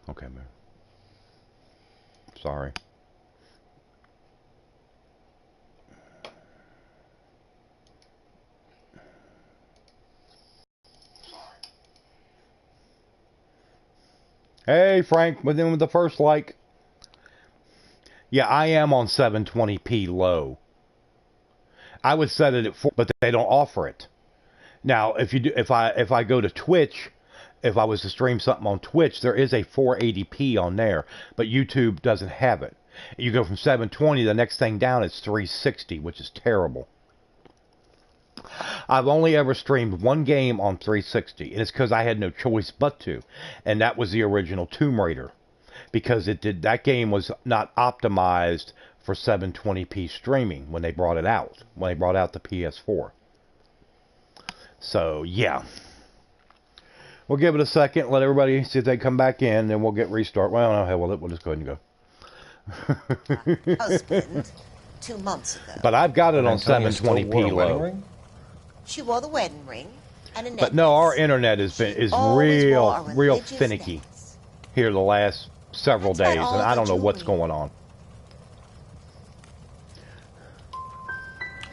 Okay, man. Sorry. Hey, Frank, within with the first like. Yeah, I am on 720p low. I would set it at 4, but they don't offer it. Now, if I go to Twitch, if I was to stream something on Twitch, there is a 480p on there, but YouTube doesn't have it. You go from 720, the next thing down is 360, which is terrible. I've only ever streamed one game on 360, and it's because I had no choice but to, and that was the original Tomb Raider, because that game was not optimized for 720p streaming when they brought it out, when they brought out the PS4. So, yeah. We'll give it a second, let everybody see if they come back in, then we'll get restart. Well, no, hell, we'll just go ahead and go. Husband, 2 months ago. But I've got it on 720p low. She wore the wedding ring and a necklace. But no, our internet is real finicky here the last several days, and I don't know what's going on.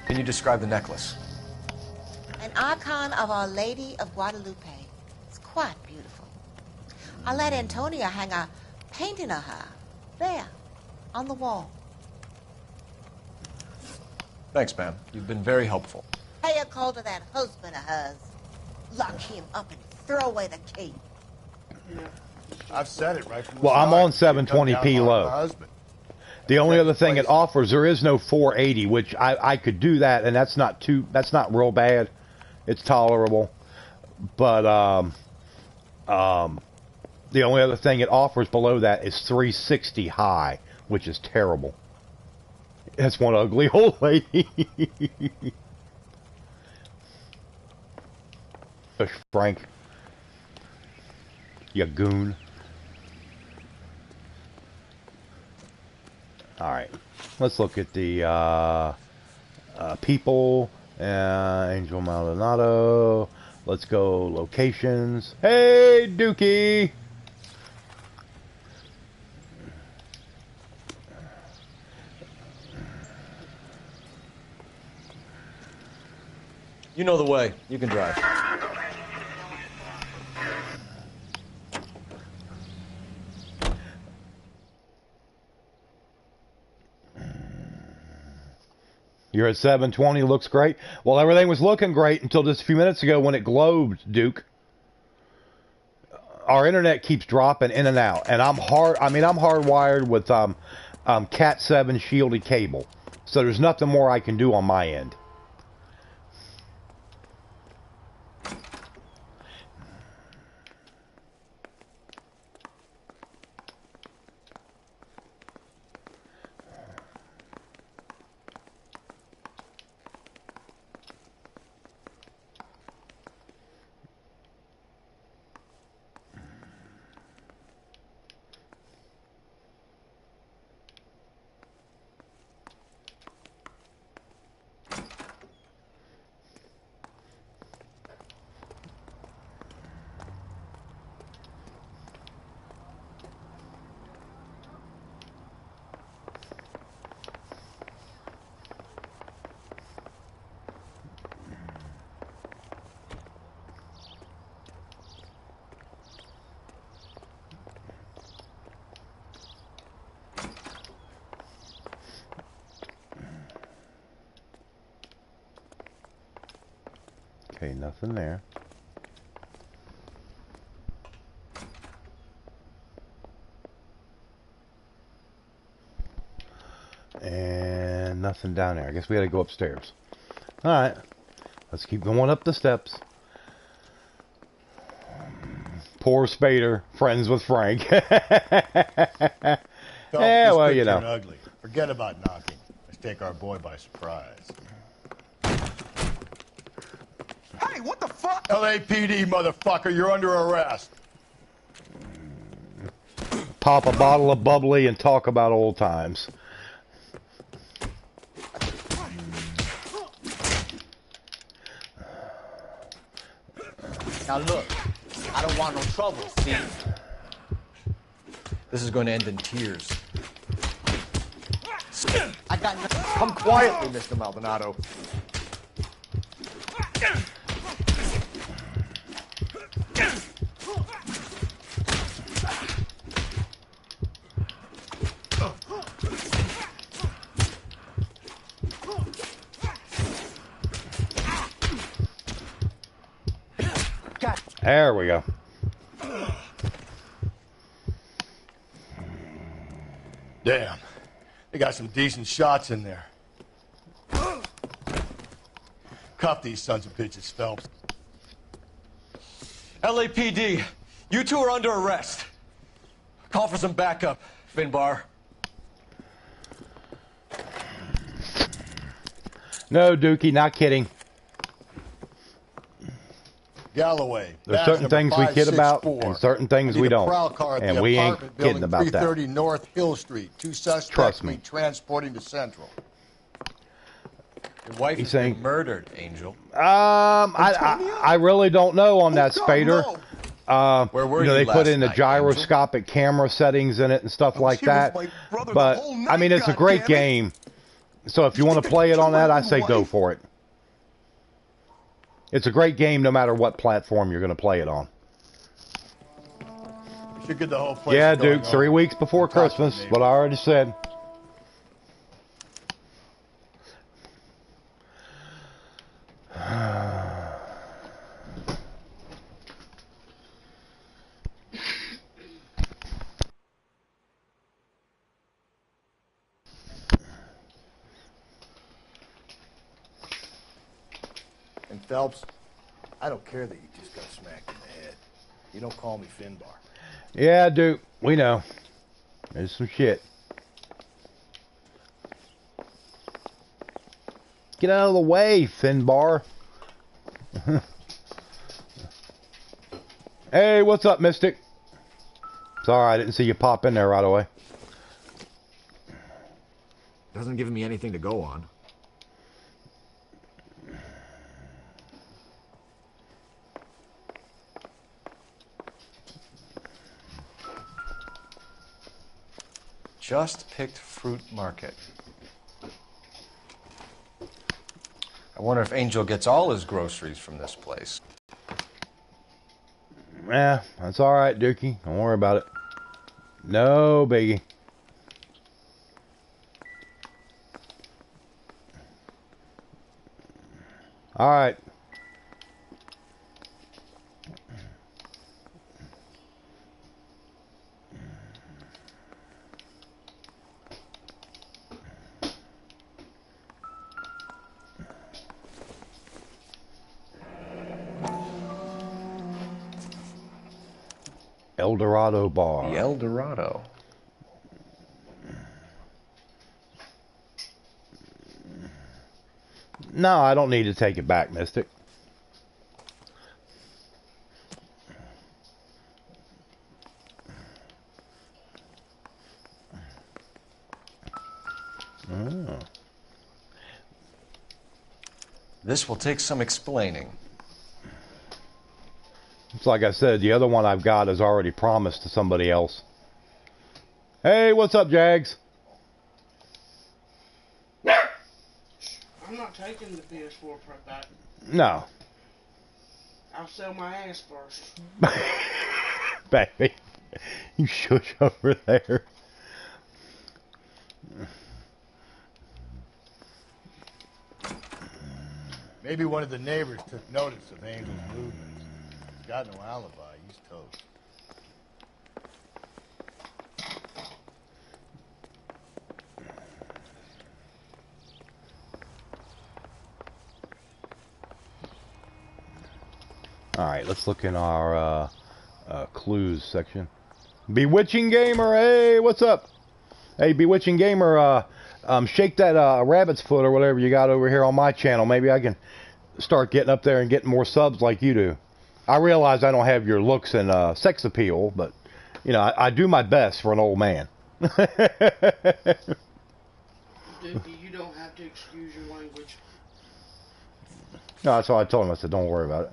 Can you describe the necklace? An icon of Our Lady of Guadalupe. It's quite beautiful. I let Antonia hang a painting of her there on the wall. Thanks, ma'am. You've been very helpful. Pay a call to that husband of hers. Lock him up and throw away the key. Yeah. I've said it right from the Well, start. I'm on 720p low. The only other thing it offers, there is no 480, which I could do that, and that's not real bad. It's tolerable. But the only other thing it offers below that is 360 high, which is terrible. That's one ugly old lady. Frank, you goon. All right, let's look at the people. Angel Maldonado. Let's go locations. Hey, Dookie. You know the way. You can drive. You're at 720, looks great. Well, everything was looking great until just a few minutes ago when it glowed, Duke. Our internet keeps dropping in and out, and I'm hardwired with Cat 7 shielded cable. So there's nothing more I can do on my end. Okay, nothing there. And nothing down there. I guess we gotta go upstairs. Alright. Let's keep going up the steps. Poor Spader, friends with Frank. Yeah, well, you know. Ugly. Forget about knocking. Let's take our boy by surprise. Hey, what the fuck? LAPD, motherfucker, you're under arrest. Pop a bottle of bubbly and talk about old times. Now look, I don't want no trouble, see? This is going to end in tears. I got no... Come quietly, Mr. Maldonado. There we go. Damn. They got some decent shots in there. Cuff these sons of bitches, Phelps. LAPD, you two are under arrest. Call for some backup, Finbar. No, Dookie, not kidding. Galloway. There's badge certain number things we kid about 564. and certain things I need we a don't. prowl car at And the we ain't apartment kidding building, about that. 330 North Hill Street. Two suspects Trust me. being transporting to Central. Your wife He's has saying- been murdered, Angel. I really don't know on that, Spader. Where were you know, you they put last in the night, gyroscopic camera settings in it and stuff like She was that. my brother the But whole I mean, night, it's a great goddammit. game. So if you want to play it on that, I say go for it. It's a great game no matter what platform you're going to play it on. We should get the whole place Yeah, going Duke, 3 on. weeks before Talk to Christmas, me. what I already said. And Phelps, I don't care that you just got smacked in the head. You don't call me Finbar. Yeah, Duke, we know. There's some shit. Get out of the way, Finbar. Hey, what's up, Mystic? Sorry, I didn't see you pop in there right away. Doesn't give me anything to go on. Just picked fruit market. I wonder if Angel gets all his groceries from this place. Yeah, that's alright, Dookie. Don't worry about it. No biggie. Alright. El Dorado Bar. The El Dorado. No, I don't need to take it back, Mystic. Oh. This will take some explaining. It's like I said, the other one I've got is already promised to somebody else. Hey, what's up, Jags? I'm not taking the PS4 back. No. I'll sell my ass first. Baby. You shush over there. Maybe one of the neighbors took notice of Angel's movements. He's got no alibi. He's toast. Alright, let's look in our clues section. Bewitching Gamer, hey, what's up? Hey, Bewitching Gamer, shake that rabbit's foot or whatever you got over here on my channel. Maybe I can start getting up there and getting more subs like you do. I realize I don't have your looks and sex appeal, but, you know, I do my best for an old man. Dookie, you don't have to excuse your language. No, that's what I told him. I said, don't worry about it.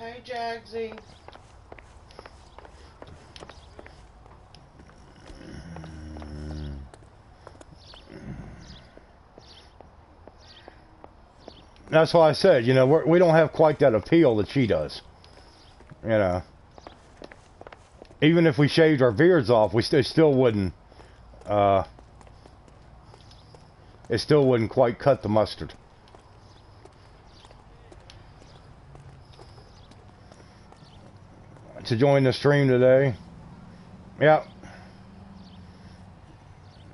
Hey, Jagsy. That's why I said, you know, we don't have quite that appeal that she does. You know, even if we shaved our beards off, we still wouldn't. It still wouldn't quite cut the mustard. To join the stream today. Yep.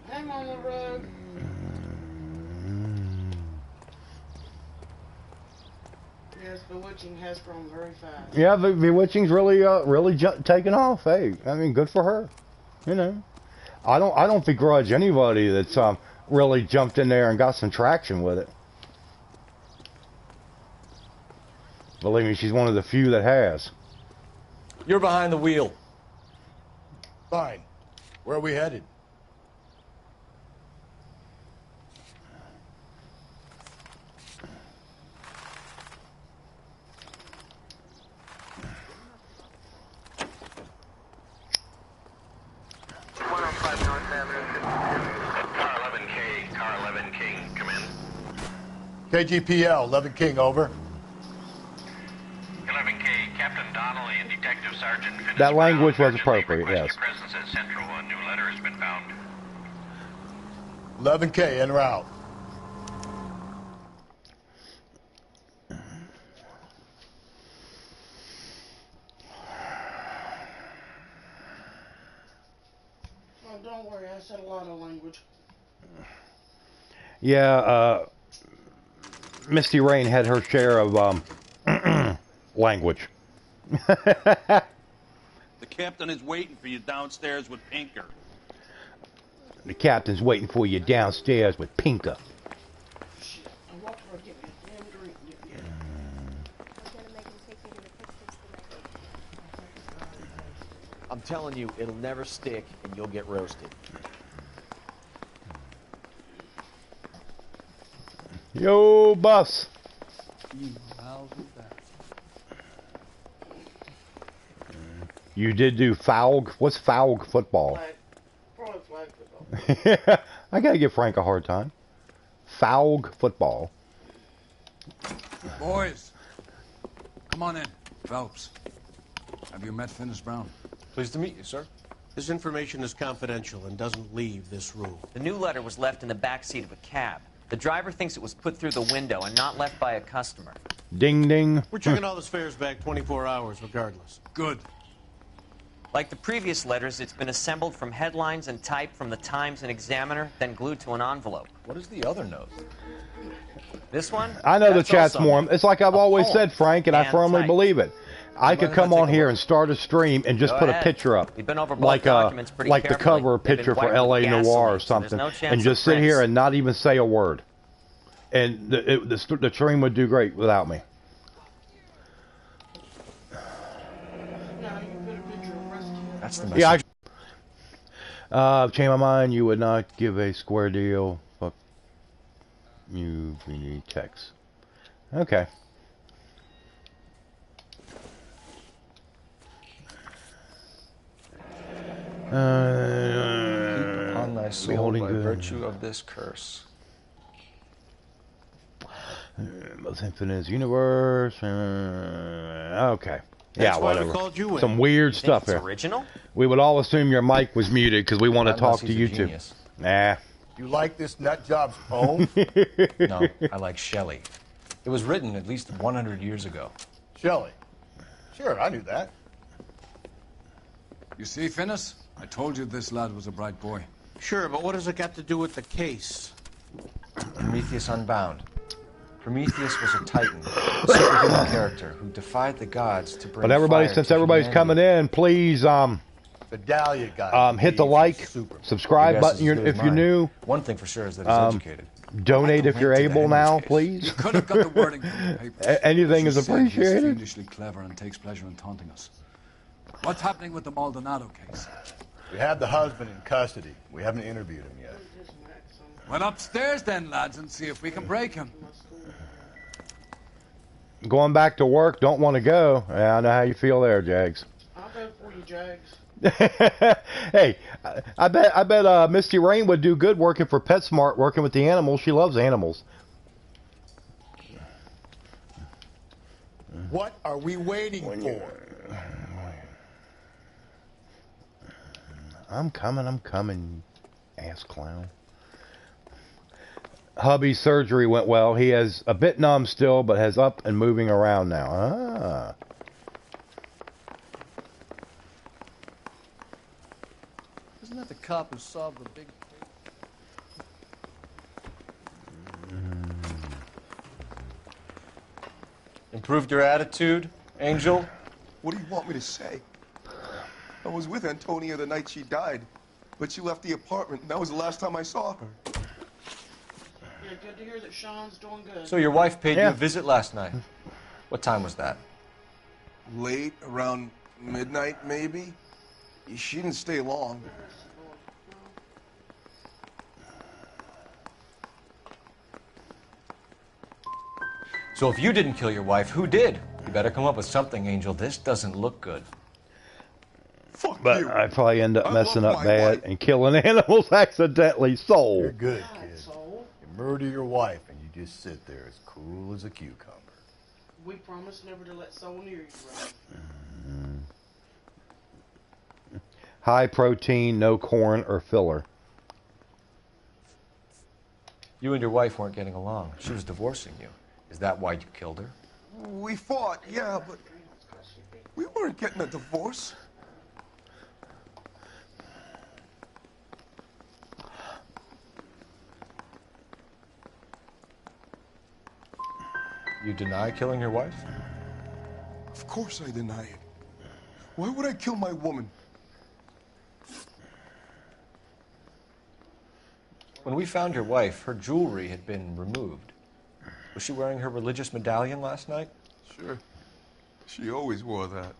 Hang on the road. Yes, Bewitching has grown very fast. Yeah, the Bewitching's really taken off. Hey, I mean, good for her. You know, I don't begrudge anybody that's really jumped in there and got some traction with it. Believe me, she's one of the few that has. You're behind the wheel. Fine. Where are we headed? Car 11 King, come in. KGPL, 11 King, over. 11K, Captain Donnelly and Detective Sergeant Finis That language Brown was urgently appropriate, request yes. Your presence at Central. A new letter has been found. 11K, en route. Oh, don't worry, I said a lot of language. Yeah, Misty Rain had her share of language. The captain is waiting for you downstairs with Pinker. The captain's waiting for you downstairs with Pinker. Shit, I walked over to get me a damn drink. Yeah. I'm telling you, it'll never stick, and you'll get roasted. Yo, bus. You did do foul. What's foul football? Flag. Probably flag football. I gotta give Frank a hard time. Foul football. Boys, come on in. Phelps, have you met Finis Brown? Pleased to meet you, sir. This information is confidential and doesn't leave this room. The new letter was left in the back seat of a cab. The driver thinks it was put through the window and not left by a customer. Ding ding. We're checking all the fares back 24 hours regardless. Good. Like the previous letters, it's been assembled from headlines and type from the Times and Examiner, then glued to an envelope. What is the other note? This one? I know the That's chat's also more. It's like I've always poem. said, Frank, and I And firmly type. believe it. I could mind if come I take on a here look? and start a stream and just Go put a ahead. picture up, We've been over both like documents pretty like the carefully. cover They've been picture for wired LA with Noire or gasoline, so there's something, no chance and of just sit here prints. and not even say a word. And the stream would do great without me. Now you put a picture of rescue. That's the message. Yeah, change my mind. You would not give a square deal. Fuck you, we need text. Okay. Keep on thy soul beholding by good. virtue of this curse. Most infinite universe. Okay. That's Yeah, why we whatever. called you in. Some weird Think stuff it's here. original? We would all assume your mic was muted because we want to Not talk unless to he's a you two. genius. Nah. You like this nut job's poem? No, I like Shelley. It was written at least 100 years ago. Shelley. Sure, I knew that. You see, Finis? I told you this lad was a bright boy. Sure, but what has it got to do with the case? Prometheus Unbound. Prometheus was a titan, a superhuman character who defied the gods to bring But everybody, fire since to everybody's humanity. coming in, please The Dahlia guy. hit the He's like, super. Your subscribe guess button is as good if as you're mine. new. One thing for sure is that he's educated. Donate if you're link to the able now, Henry's case. please. You could have got the wording from the papers. Anything is She said he's appreciated. fiendishly clever and takes pleasure in taunting us. What's happening with the Maldonado case? We have the husband in custody. We haven't interviewed him yet. Well, upstairs then, lads, and see if we can break him. Going back to work, don't want to go. Yeah, I know how you feel there, Jags. I'll go for you, Jags. Hey, I bet Misty Rain would do good working for PetSmart, working with the animals. She loves animals. What are we waiting for? I'm coming, ass clown. Hubby's surgery went well. He is a bit numb still, but has up and moving around now. Ah. Isn't that the cop who solved the big... Improved your attitude, Angel? What do you want me to say? I was with Antonia the night she died, but she left the apartment, and that was the last time I saw her. Yeah, good to hear that Sean's doing good. So your wife paid you a visit last night. What time was that? Late, around midnight, maybe? She didn't stay long. So if you didn't kill your wife, who did? You better come up with something, Angel. This doesn't look good. But I probably end up messing up bad and killing animals accidentally. Soul. You're good, kid. You murder your wife and you just sit there as cool as a cucumber. We promise never to let soul near you, right? High protein, no corn or filler. You and your wife weren't getting along. She was divorcing you. Is that why you killed her? We fought, yeah, but we weren't getting a divorce. You deny killing your wife? Of course I deny it. Why would I kill my woman? When we found your wife, her jewelry had been removed. Was she wearing her religious medallion last night? Sure. She always wore that.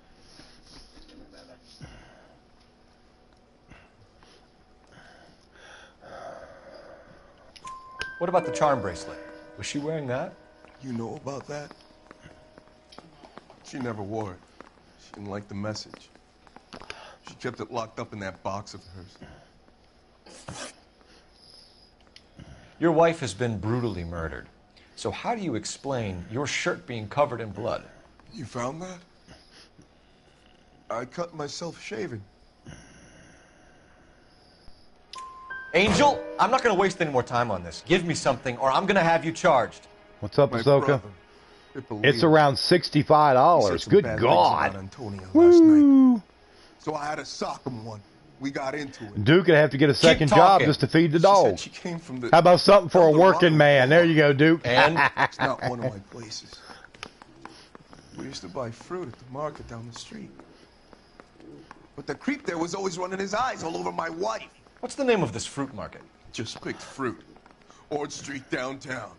What about the charm bracelet? Was she wearing that? You know about that? She never wore it. She didn't like the message. She kept it locked up in that box of hers. Your wife has been brutally murdered. So how do you explain your shirt being covered in blood? You found that? I cut myself shaving. Angel, I'm not going to waste any more time on this. Give me something or I'm going to have you charged. What's up, Ahsoka? It's around $65. Good God. Woo. So I had to sock him one. We got into it. Duke would have to get a second job just to feed the dog. She came from the How about something for a working man? There you go, Duke. And it's not one of my places. We used to buy fruit at the market down the street. But the creep there was always running his eyes all over my wife. What's the name of this fruit market? Just picked fruit. Ord Street downtown.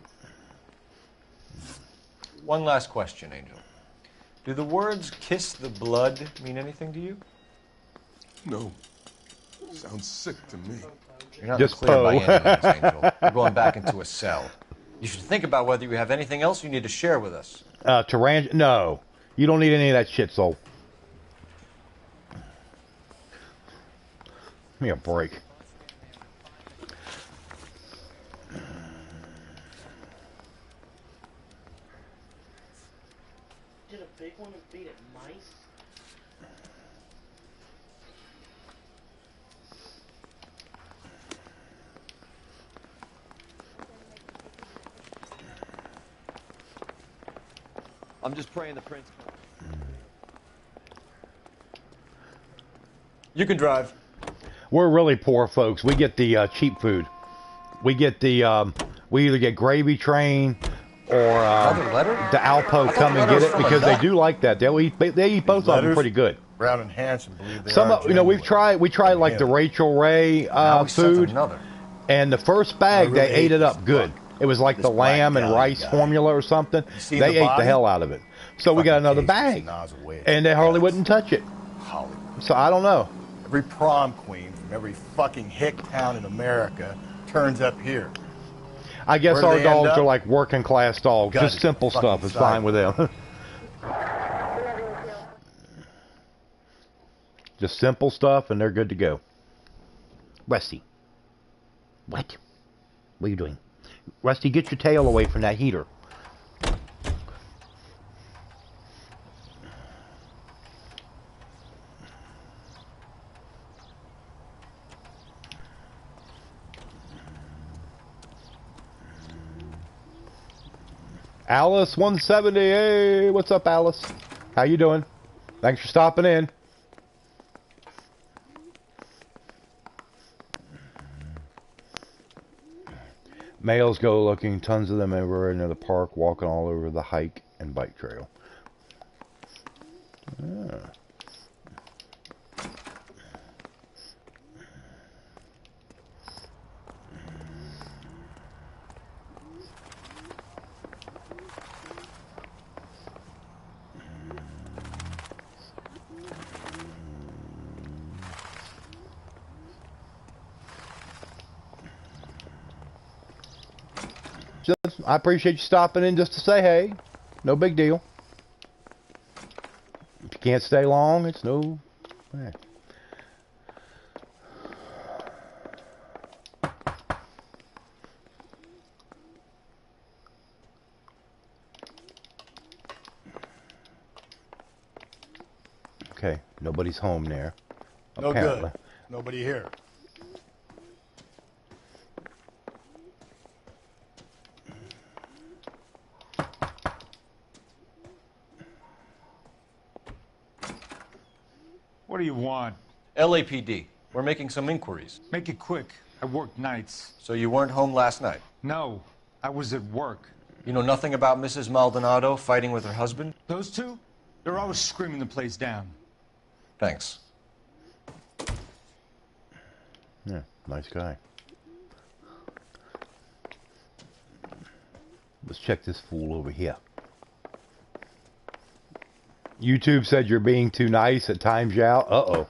One last question, Angel. Do the words kiss the blood mean anything to you? No. Sounds sick to me. You're not clear by any means, Angel. You're going back into a cell. You should think about whether you have anything else you need to share with us. No. You don't need any of that shit, soul. Give me a break. Did a big one and beat it mice? I'm just praying the prince. You can drive. We're really poor folks. We get the cheap food. We get the we either get Gravy Train or the Alpo come and get it because they do like that. They eat both of them pretty good. Brown and Hanson believe they Some are we tried like the Rachel Ray food, and the first bag they ate it up good. It was like the lamb and rice formula or something. They ate the hell out of it. So we got another bag, and they hardly wouldn't touch it. So I don't know. Every prom queen from every fucking hick town in America turns up here. I guess Where do our they end dogs up? are like working class dogs. Gutted. Just simple Fucking stuff is side. fine with them. Just simple stuff and they're good to go. Rusty. What? What are you doing? Rusty, get your tail away from that heater. Alice 170. Hey, what's up, Alice? How you doing? Thanks for stopping in. Males go looking, tons of them everywhere near the park, walking all over the hike and bike trail. Yeah. I appreciate you stopping in just to say hey. No big deal. If you can't stay long, it's no... Eh. Okay, nobody's home there. No Apparently. good. Nobody here. What do you want? LAPD. We're making some inquiries. Make it quick. I work nights. So you weren't home last night? No, I was at work. You know nothing about Mrs. Maldonado fighting with her husband? Those two? They're always screaming the place down. Thanks. Yeah, nice guy. Let's check this fool over here. YouTube said you're being too nice. It times you out. Uh-oh.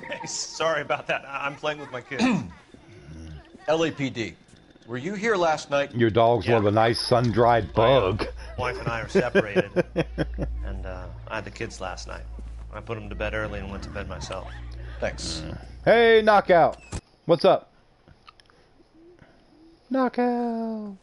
Hey, sorry about that. I'm playing with my kids. LAPD. Were you here last night? Your dogs love a nice sun-dried bug. Wife and I are separated, and I had the kids last night. I put them to bed early and went to bed myself. Thanks. Hey, Knockout. What's up? Knockout.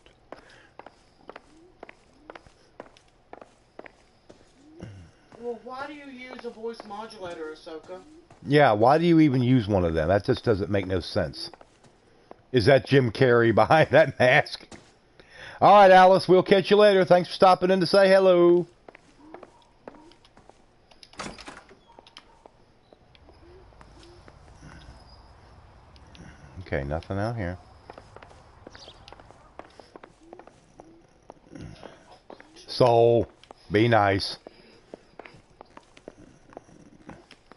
Well, why do you use a voice modulator, Ahsoka? Yeah, why do you even use one of them? That just doesn't make no sense. Is that Jim Carrey behind that mask? All right, Alice, we'll catch you later. Thanks for stopping in to say hello. Okay, nothing out here. So, be nice.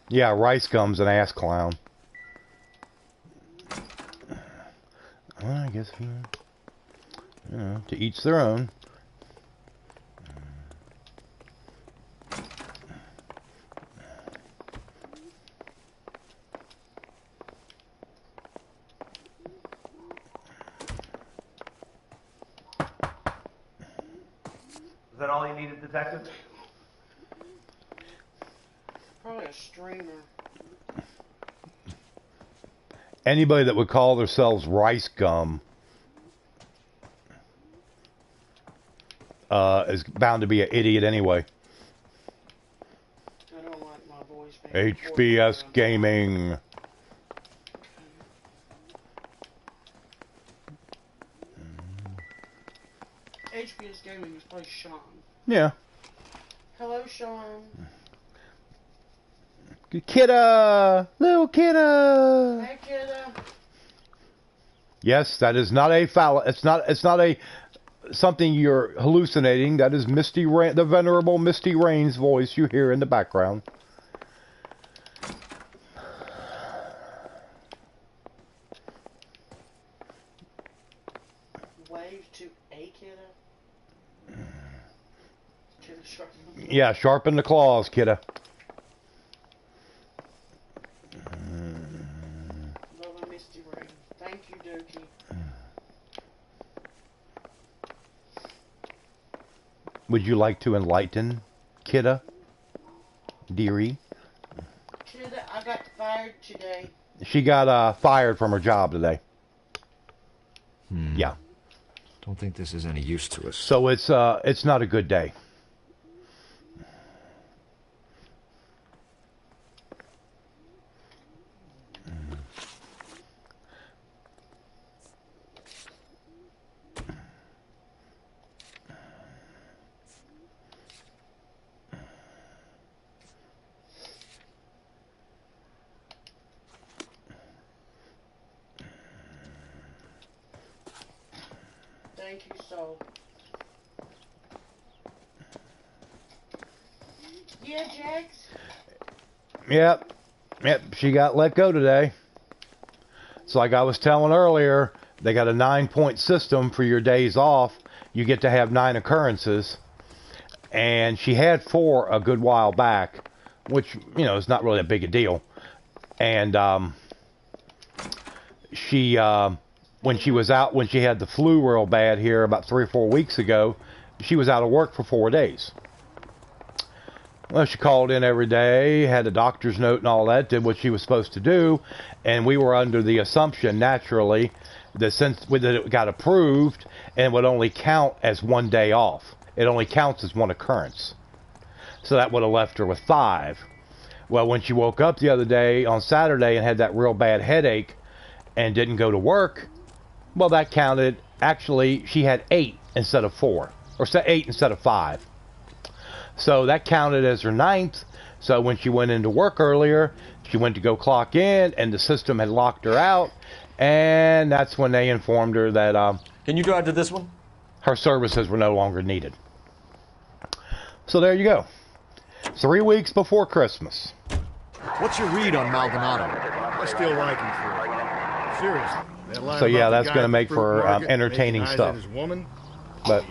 Yeah, Rice Gum's an ass clown. Well, I guess, you know, to each their own. Is that all you needed, Detective? Probably a streamer. Anybody that would call themselves Rice Gum is bound to be an idiot anyway. I don't like my voice being HBS Gaming. HBS Gaming is probably Sean. Yeah. Hello, Sean. Kidda! Little kidda! Hey, kidda. Yes, that is not a foul. It's not a something you're hallucinating. That is the venerable Misty Rain's voice you hear in the background. Wave to a kidda. Kidda sharpen. Yeah, sharpen the claws, kidda. Love a Misty Rain. Thank Would you like to enlighten Kidda? Dearie? I got fired today. She got fired from her job today. Yeah. Don't think this is any use to us. So it's not a good day. Thank you, so. Yeah, Jax? Yep. She got let go today. It's like I was telling earlier, they got a 9-point system for your days off. You get to have 9 occurrences. And she had 4 a good while back, which, is not really that big a deal. And she, when she had the flu real bad here about 3 or 4 weeks ago, she was out of work for 4 days. Well, she called in every day, had a doctor's note and all that, did what she was supposed to do, and we were under the assumption, naturally, that since it got approved, and it would only count as 1 day off. It only counts as 1 occurrence. So that would have left her with 5. Well, when she woke up the other day, on Saturday, and had that real bad headache, and didn't go to work, well, that counted, actually, she had 8 instead of 4, or 8 instead of 5. So that counted as her 9th. So when she went into work earlier, she went to go clock in, and the system had locked her out. And that's when they informed her that Can you drive to this one? Her services were no longer needed. So there you go. 3 weeks before Christmas. What's your read on Maldonado? I still like him for it. Seriously. So yeah, that's going to make for entertaining stuff. But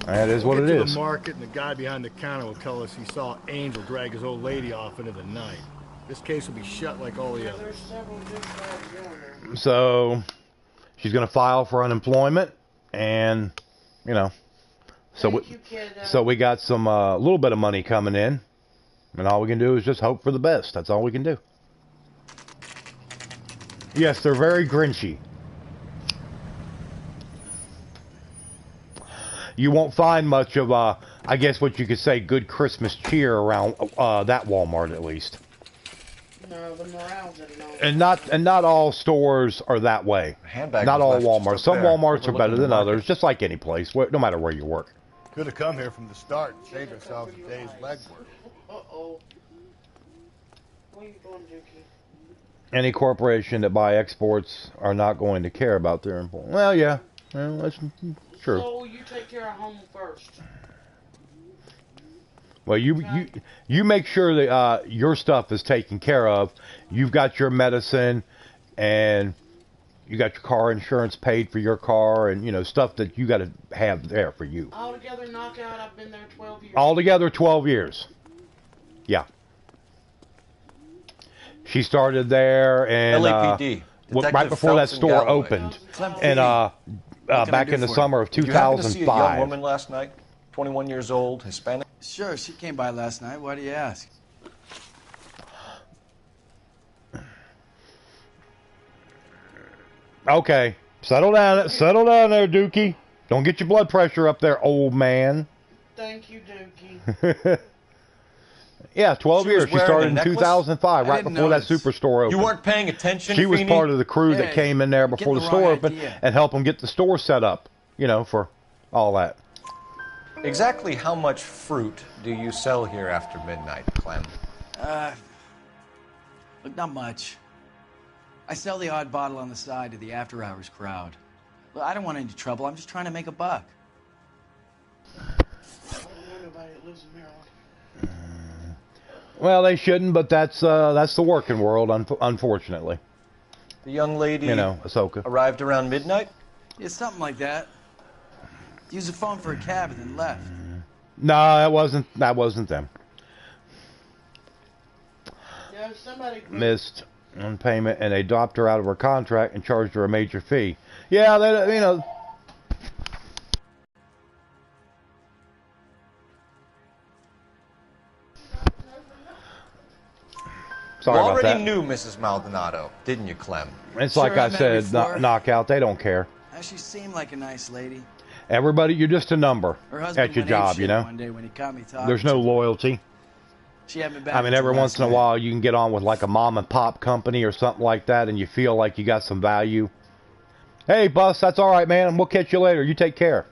that is what it is. The market, and the guy behind the counter will tell us he saw Angel drag his old lady off into the night. This case will be shut like all the others. So she's going to file for unemployment, and so we got some little bit of money coming in, and all we can do is just hope for the best. That's all we can do. Yes, they're very Grinchy. You won't find much of, I guess what you could say, good Christmas cheer around that Walmart, at least. No, the morale's at an And not all stores are that way. Not all Walmarts. Some Walmarts are better than others, just like any place, no matter where you work. Could have come here from the start and saved ourselves a day's legwork. Uh-oh. Where you going, Dookie? Any corporation that buy exports are not going to care about their employees. Well, yeah. Well, that's true. So you take care of home first. Well, you make sure that your stuff is taken care of. You've got your medicine, and you got your car insurance paid for your car, and stuff that you got to have there for you. Altogether, knockout. I've been there 12 years. Altogether, 12 years. Yeah. She started there, and LAPD. right before that store opened, and back in the summer of 2005. Did you happen to see a young woman last night? 21 years old, Hispanic? Sure, she came by last night. Why do you ask? Okay, settle down there, Dookie. Don't get your blood pressure up there, old man. Thank you, Dookie. Yeah, 12 years. She started in 2005, right before that superstore opened. You weren't paying attention, She was Feeney? part of the crew that came in there before the store opened and helped them get the store set up, for all that. Exactly how much fruit do you sell here after midnight, Clem? Look, not much. I sell the odd bottle on the side to the after-hours crowd. Look, I don't want any trouble. I'm just trying to make a buck. I don't know nobody that lives in Maryland. Well, they shouldn't, but that's the working world, unfortunately. The young lady Ahsoka. arrived around midnight? Yeah, something like that. Used the phone for a cab and then left. No, that wasn't them. Yeah, somebody Missed on payment, and they dropped her out of her contract and charged her a major fee. Yeah, Sorry you about already that. knew Mrs. Maldonado, didn't you, Clem? It's Sure, like I I met said, before. knockout. They don't care. She seemed like a nice lady. Everybody, you're just a number Her husband at your went job, apeshit you know. one day when he caught me talking There's no to her. loyalty. She had me back I mean, until every once last in a night. while you can get on with like a mom and pop company or something like that, and you feel like you got some value. Hey, boss, that's all right, man. We'll catch you later. You take care.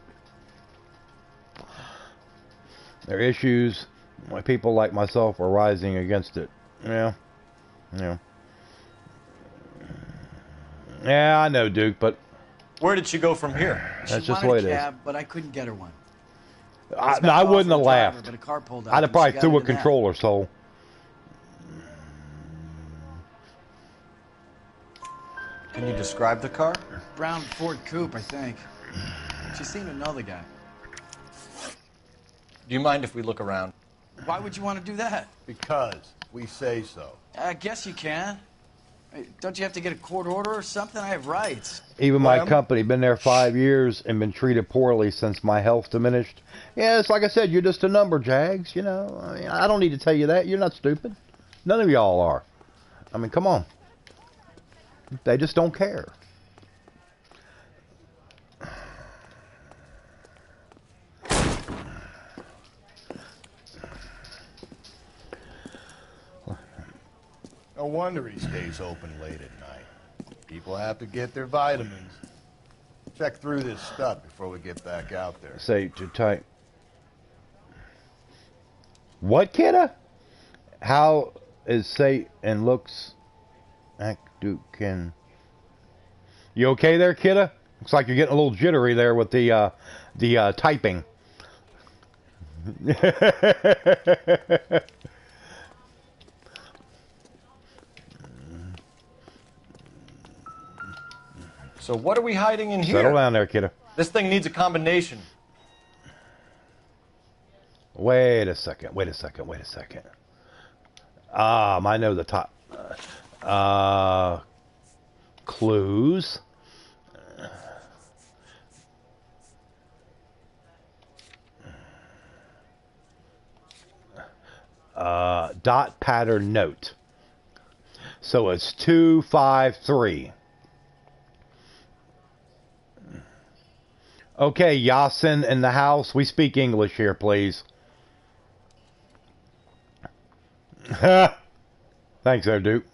There are issues. Why people like myself are rising against it. Yeah. Yeah, I know, Duke, but Where did she go from here? that's She just the wanted way a it is. cab, but I couldn't get her one. I wouldn't have laughed. But a car pulled out I'd have and she probably got threw a into that. controller, soul. Can you describe the car? Brown Ford Coupe, I think. She seemed to know the guy. Do you mind if we look around? Why would you want to do that? Because we say so. I guess you can. Don't you have to get a court order or something? I have rights. Even my company, been there 5 years and been treated poorly since my health diminished. Yeah, it's like I said, you're just a number, Jags. You know, I mean, I don't need to tell you that. You're not stupid. None of y'all are. I mean, come on. They just don't care. No wonder he stays open late at night. People have to get their vitamins. Check through this stuff before we get back out there. Say to type. What, kidda? How is say and looks can you okay there, kidda? Looks like you're getting a little jittery there with the typing. So what are we hiding in here? Settle down there, kidda. This thing needs a combination. Wait a second. I know the top. Clues. Dot pattern note. So it's 253. Okay, Yasin in the house. We speak English here, please. Thanks there, Duke.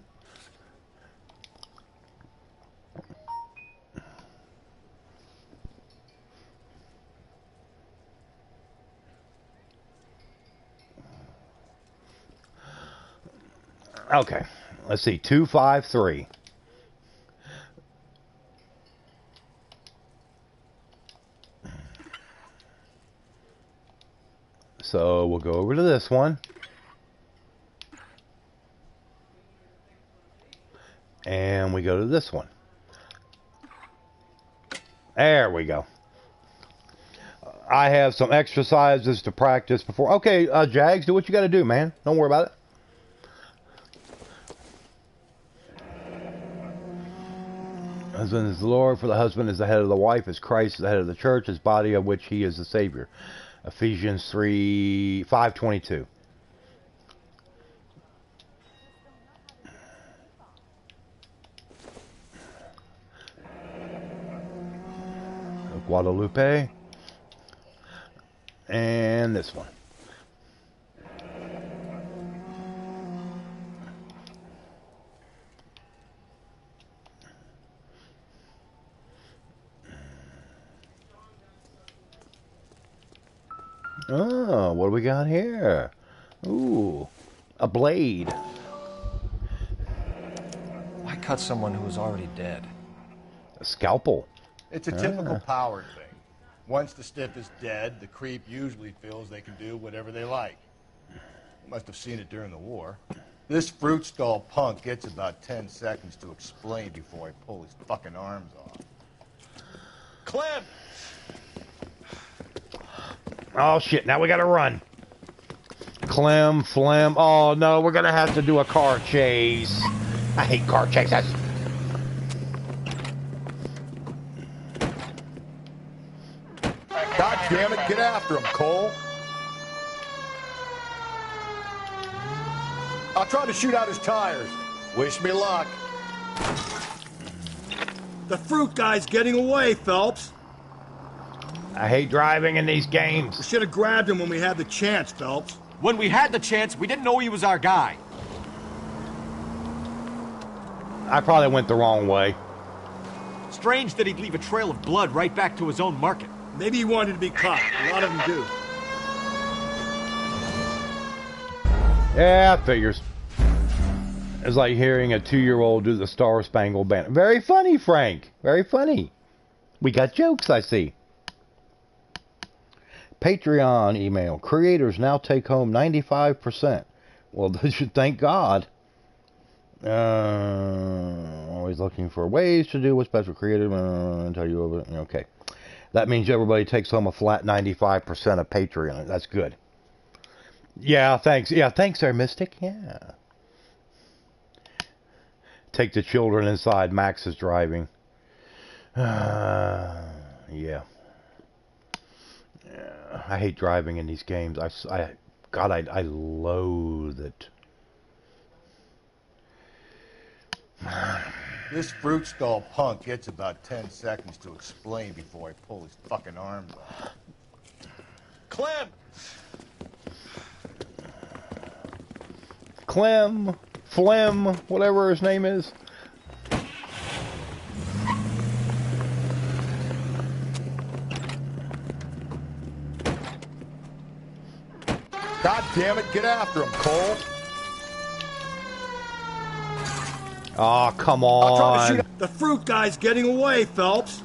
Okay, let's see, 253. So we'll go over to this one. And we go to this one. There we go. I have some exercises to practice before. Okay, Jags, do what you got to do, man. Don't worry about it. Husband is the Lord, for the husband is the head of the wife, as Christ is the head of the church, his body of which he is the Savior. Ephesians 5:22. Guadalupe. And this one. Oh, what do we got here? Ooh, a blade. Why cut someone who was already dead? A scalpel. It's a typical power thing. Once the stiff is dead, the creep usually feels they can do whatever they like. You must have seen it during the war. This fruit stall punk gets about 10 seconds to explain before I pull his fucking arms off. Clem! Oh shit, now we gotta run. Clem, phlegm. Oh no, we're gonna have to do a car chase. I hate car chases. God damn it, get after him, Cole. I'll try to shoot out his tires. Wish me luck. The fruit guy's getting away, Phelps. I hate driving in these games. We should have grabbed him when we had the chance, Phelps. When we had the chance, we didn't know he was our guy. I probably went the wrong way. Strange that he'd leave a trail of blood right back to his own market. Maybe he wanted to be caught. A lot of them do. Yeah, figures. It's like hearing a 2-year-old do the Star Spangled Banner. Very funny, Frank. Very funny. We got jokes, I see. Patreon email. Creators now take home 95%. Well, they should thank God. Always looking for ways to do what's best for creators. Tell you over. Okay. That means everybody takes home a flat 95% of Patreon. That's good. Yeah, thanks. Yeah, thanks there, Mystic. Yeah. Take the children inside. Max is driving. Yeah. I hate driving in these games. I loathe it. This fruit stall punk gets about 10 seconds to explain before I pull his fucking arms off. Clem! Clem, Flem, whatever his name is. God damn it, get after him, Cole. Oh, come I'll try to on. shoot. The fruit guy's getting away, Phelps.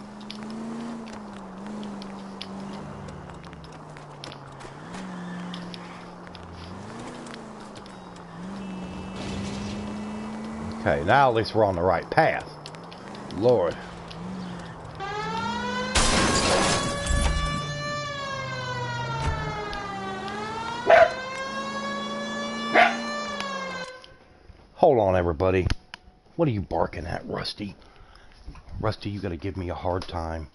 Okay, now at least we're on the right path. Lord. Hold on, everybody. What are you barking at, Rusty? Rusty, you gotta give me a hard time.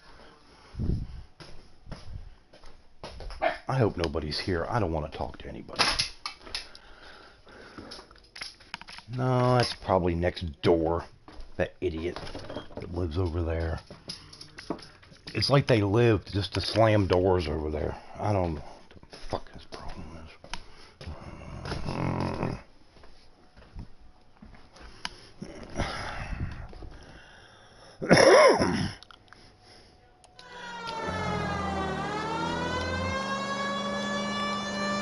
I hope nobody's here. I don't want to talk to anybody. No, that's probably next door. That idiot that lives over there. It's like they live just to slam doors over there. I don't know what the fuck his problem is.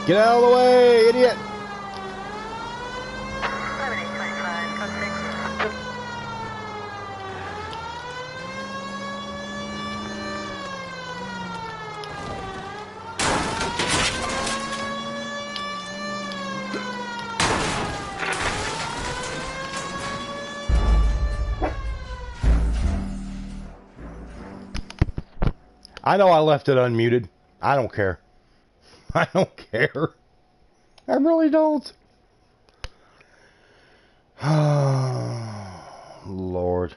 Get out of the way, idiot! I know I left it unmuted. I don't care. I don't care. I really don't. Lord.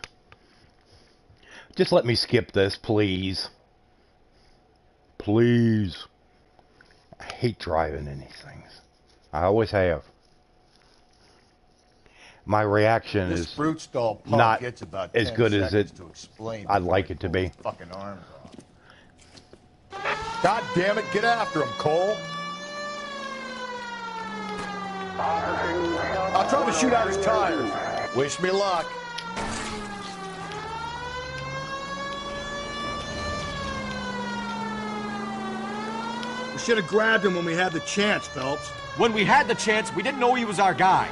Just let me skip this, please. Please. I hate driving in these things. I always have. My reaction This is fruit stall punk not gets about as 10 good as it seconds to explain I'd before like I it to pull be. his fucking arms off. God damn it, get after him, Cole. I'll try to shoot out his tires. Wish me luck. We should have grabbed him when we had the chance, Phelps. When we had the chance, we didn't know he was our guy.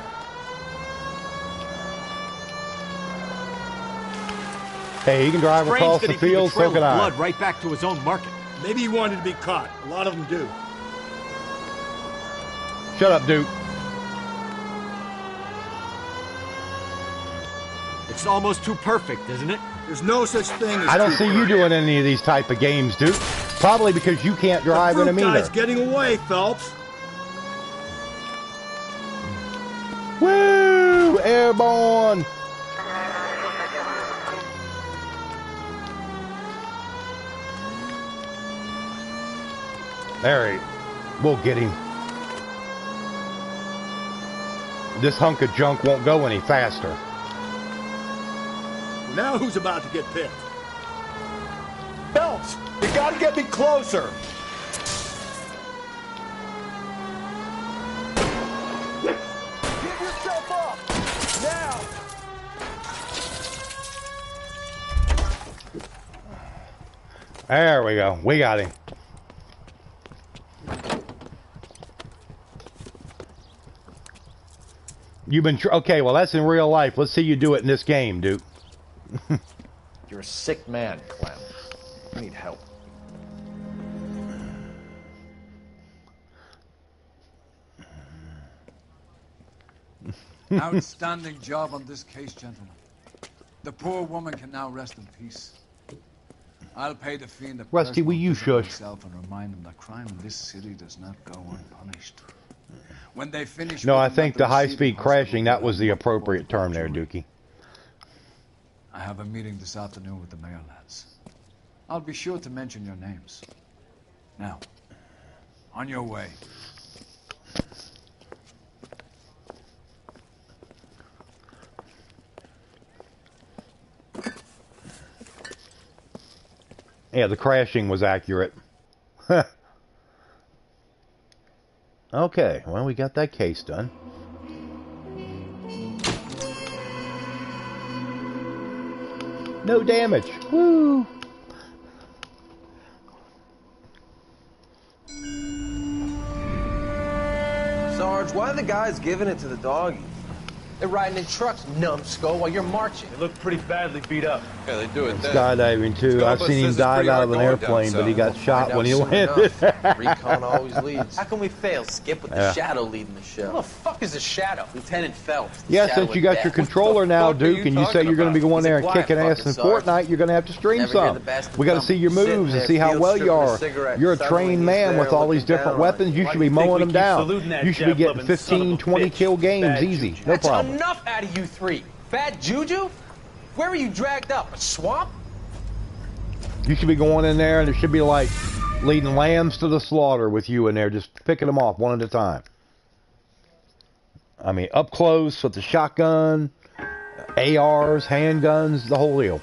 Hey, he can drive Strange across that the he'd leave a field, trail so can of I. blood right back to his own market. Maybe he wanted to be caught. A lot of them do. Shut up, Duke. It's almost too perfect, isn't it? There's no such thing as I don't too see you perfect. doing any of these type of games, Duke. Probably because you can't drive in The them fruit either. guy's getting away, Phelps. Woo! Airborne! There he... We'll get him. this hunk of junk won't go any faster. Now who's about to get picked? Phelps, you gotta get me closer. Give yourself up now. There we go. We got him. You've been okay. Well, that's in real life. Let's see you do it in this game, Duke. You're a sick man, Clem. You need help. Outstanding job on this case, gentlemen. The poor woman can now rest in peace. I'll pay the fiend a Rusty, will you shush? myself and remind him that crime in this city does not go unpunished. When they finish, No, I think the high-speed crashing, that was the appropriate term there, Dookie. I have a meeting this afternoon with the mayor lads. I'll be sure to mention your names. Now, on your way. Yeah, the crashing was accurate. Okay, well, we got that case done. No damage. Woo! Sarge, why are the guys giving it to the doggies? They're riding in trucks, numbskull, while you're marching. They look pretty badly beat up. Yeah, they do it then. Skydiving too. I've seen him dive out of an airplane, but he got shot when he landed. Recon always leads. How can we fail, Skip, with the Yeah. Shadow leading the show? Who the fuck is the Shadow? Lieutenant Phelps. the Yeah, Shadow since you at got that. your controller now, What the fuck are Duke, and you say talking you're going to be about? going there He's a and kicking quiet ass in fucking Sarge. Fortnite, you're going to have to stream Never hear some. the bastard We got to come see your sitting moves and there, see how field well you stripping a are. cigarette. You're a Suddenly trained he's man there with all these looking different down on weapons. You Why should do be you think mowing we them keep down. saluting that You should be getting Jeff-loving son of 15, a 20 bitch? kill games Bad easy. juju. No That's problem. enough out of you three. Bad juju? Where were you dragged up? A swamp? You should be going in there, and it should be like leading lambs to the slaughter with you in there, just picking them off one at a time. I mean, up close with the shotgun, ARs, handguns, the whole deal.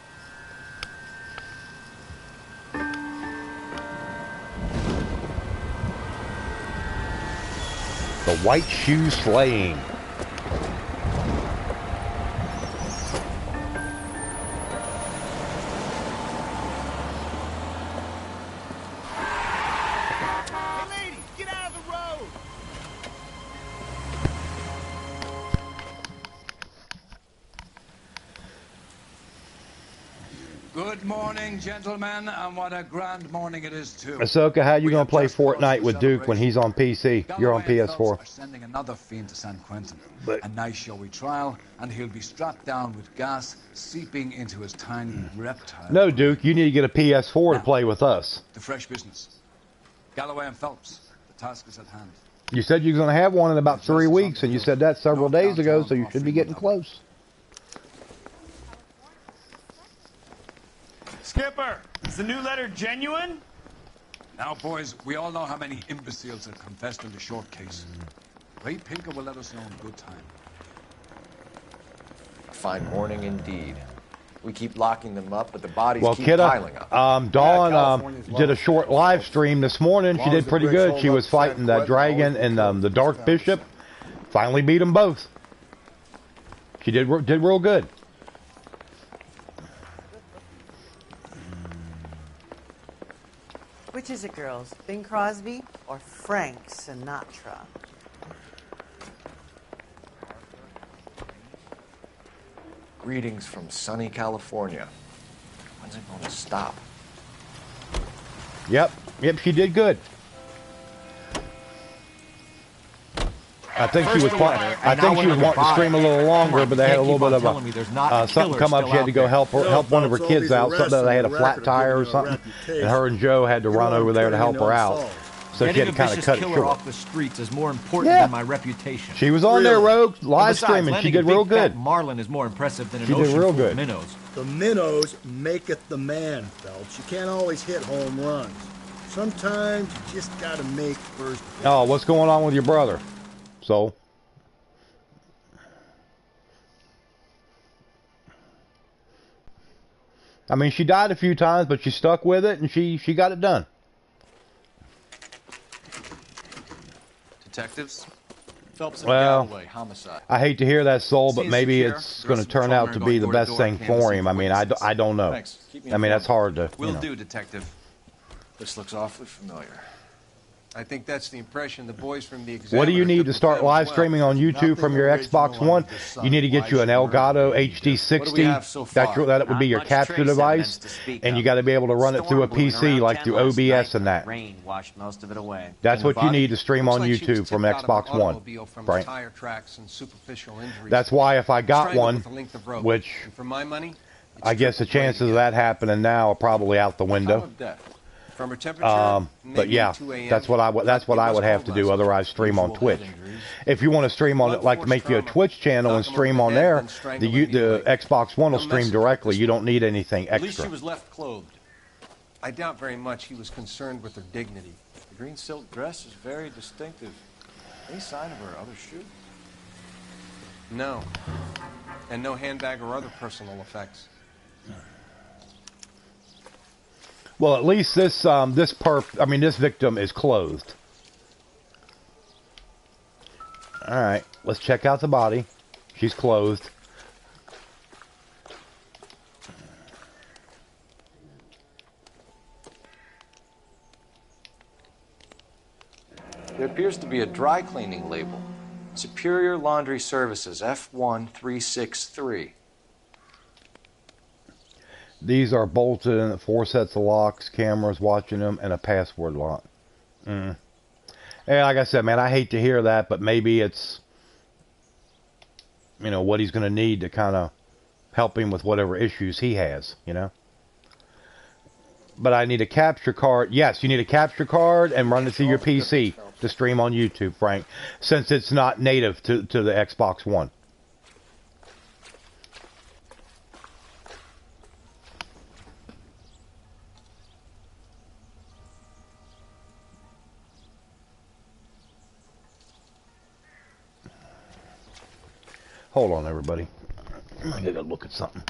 The white shoe slaying. Good morning, gentlemen, and what a grand morning it is too. Ahsoka, how you gonna play Fortnite with Duke when he's on PC? You're on PS4. Are sending another fiend to San Quentin. But- A nice showy trial, and he'll be strapped down with gas seeping into his tiny reptile. No, Duke, you need to get a PS4 to play with us. The fresh business. Galloway and Phelps, the task is at hand. You said you were gonna have one in about 3 weeks, and you said that several days ago, so you should be getting close. Skipper, is the new letter genuine? Now, boys, we all know how many imbeciles have confessed in the short case. Ray Pinker will let us know in good time. A fine morning indeed. We keep locking them up, but the bodies Well, keep Kidda, piling up. Dawn did a short live stream this morning. She did pretty good. She was fighting the dragon and the Dark Bishop. Finally beat them both. She did real good. Which is it, girls? Bing Crosby or Frank Sinatra? Greetings from sunny California. When's it going to stop? Yep, she did good. I think she was wanting to stream a little longer, but they had a little bit of something come up. She had to go help one of her kids out. Something that they had a flat tire or something, and her and Joe had to run over there to help her out. So she had to kind of cut it short. Off the streets is more important than my reputation. She was on there, Rogue, live streaming. She did real good. Marlin is more impressive than an She did ocean real full of good. minnows. The minnows maketh the man, Phelps. You can't always hit home runs. Sometimes you just gotta make first. Oh, what's going on with your brother? So, I mean, she died a few times, but she stuck with it, and she got it done. Detectives? Phelps and Well, Galloway, homicide. I hate to hear that, Soul, but Seems maybe secure. it's The going rest to of the turn out patrolmen to are be going the door to best door, thing for canvassing him. I mean, witnesses. I don't know. Thanks. Keep me I mean, that's informed. hard to. Will You know. do, Detective. This looks awfully familiar. I think that's the impression the boys from the What do you Examiner need took to with start them as live well. streaming on YouTube from your Xbox One? You need to get you an Elgato HD60. That would be your capture device, and you got to be able to run it through a PC like through OBS and that. Rain washed most of it away. That's what you need to stream on Looks like she was YouTube from tipped out of an Xbox One. automobile from Right. tire tracks and superficial injuries. That's why if I got Strangled one, with a length of rope. which And for my money, I guess the chances of that happening now are probably out the window. from her temperature, But maybe yeah, 2 a.m. that's what I would have to do. Otherwise, stream on Twitch. If you want to stream on it, like make you a Twitch channel and stream on there, the Xbox One will stream directly. You don't need anything At least she extra. was left clothed. I doubt very much he was concerned with her dignity. The green silk dress is very distinctive. Any sign of her other shoe? No. And no handbag or other personal effects. Well, at least this victim is clothed. All right, let's check out the body. She's clothed. There appears to be a dry cleaning label. Superior Laundry Services, F1363. These are bolted in 4 sets of locks, cameras watching them, and a password lock. Yeah, like I said, man, I hate to hear that, but maybe it's, what he's going to need to kind of help him with whatever issues he has, But I need a capture card. Yes, you need a capture card and run it through your PC to stream on YouTube, Frank, since it's not native to the Xbox One. Hold on, everybody. I gotta look at something.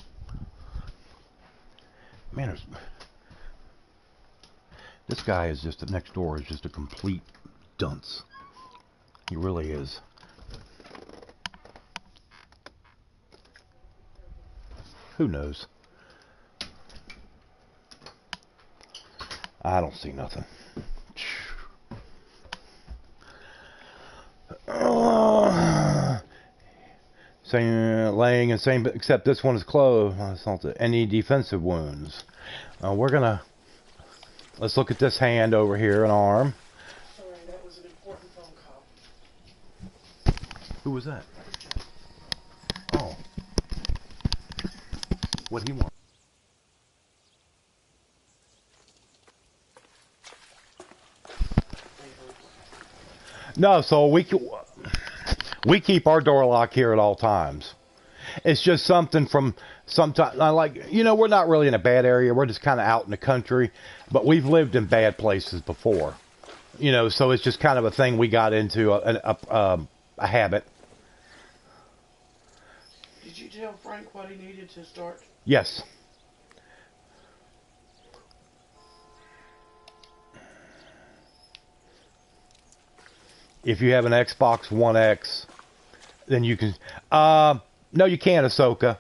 Man, this guy is just next door is just a complete dunce. He really is. Who knows? I don't see nothing. Same laying and same, except this one is closed. Any defensive wounds? Let's look at this hand over here, an arm. Sorry, that was an important phone call. Who was that? Oh, what he want? No, so we keep our door locked here at all times. It's just something from sometimes, we're not really in a bad area. We're just kind of out in the country, but we've lived in bad places before, so it's just kind of a thing we got into, a habit. Did you tell Frank what he needed to start? Yes. If you have an Xbox One X, then you can... no, you can't, Ahsoka.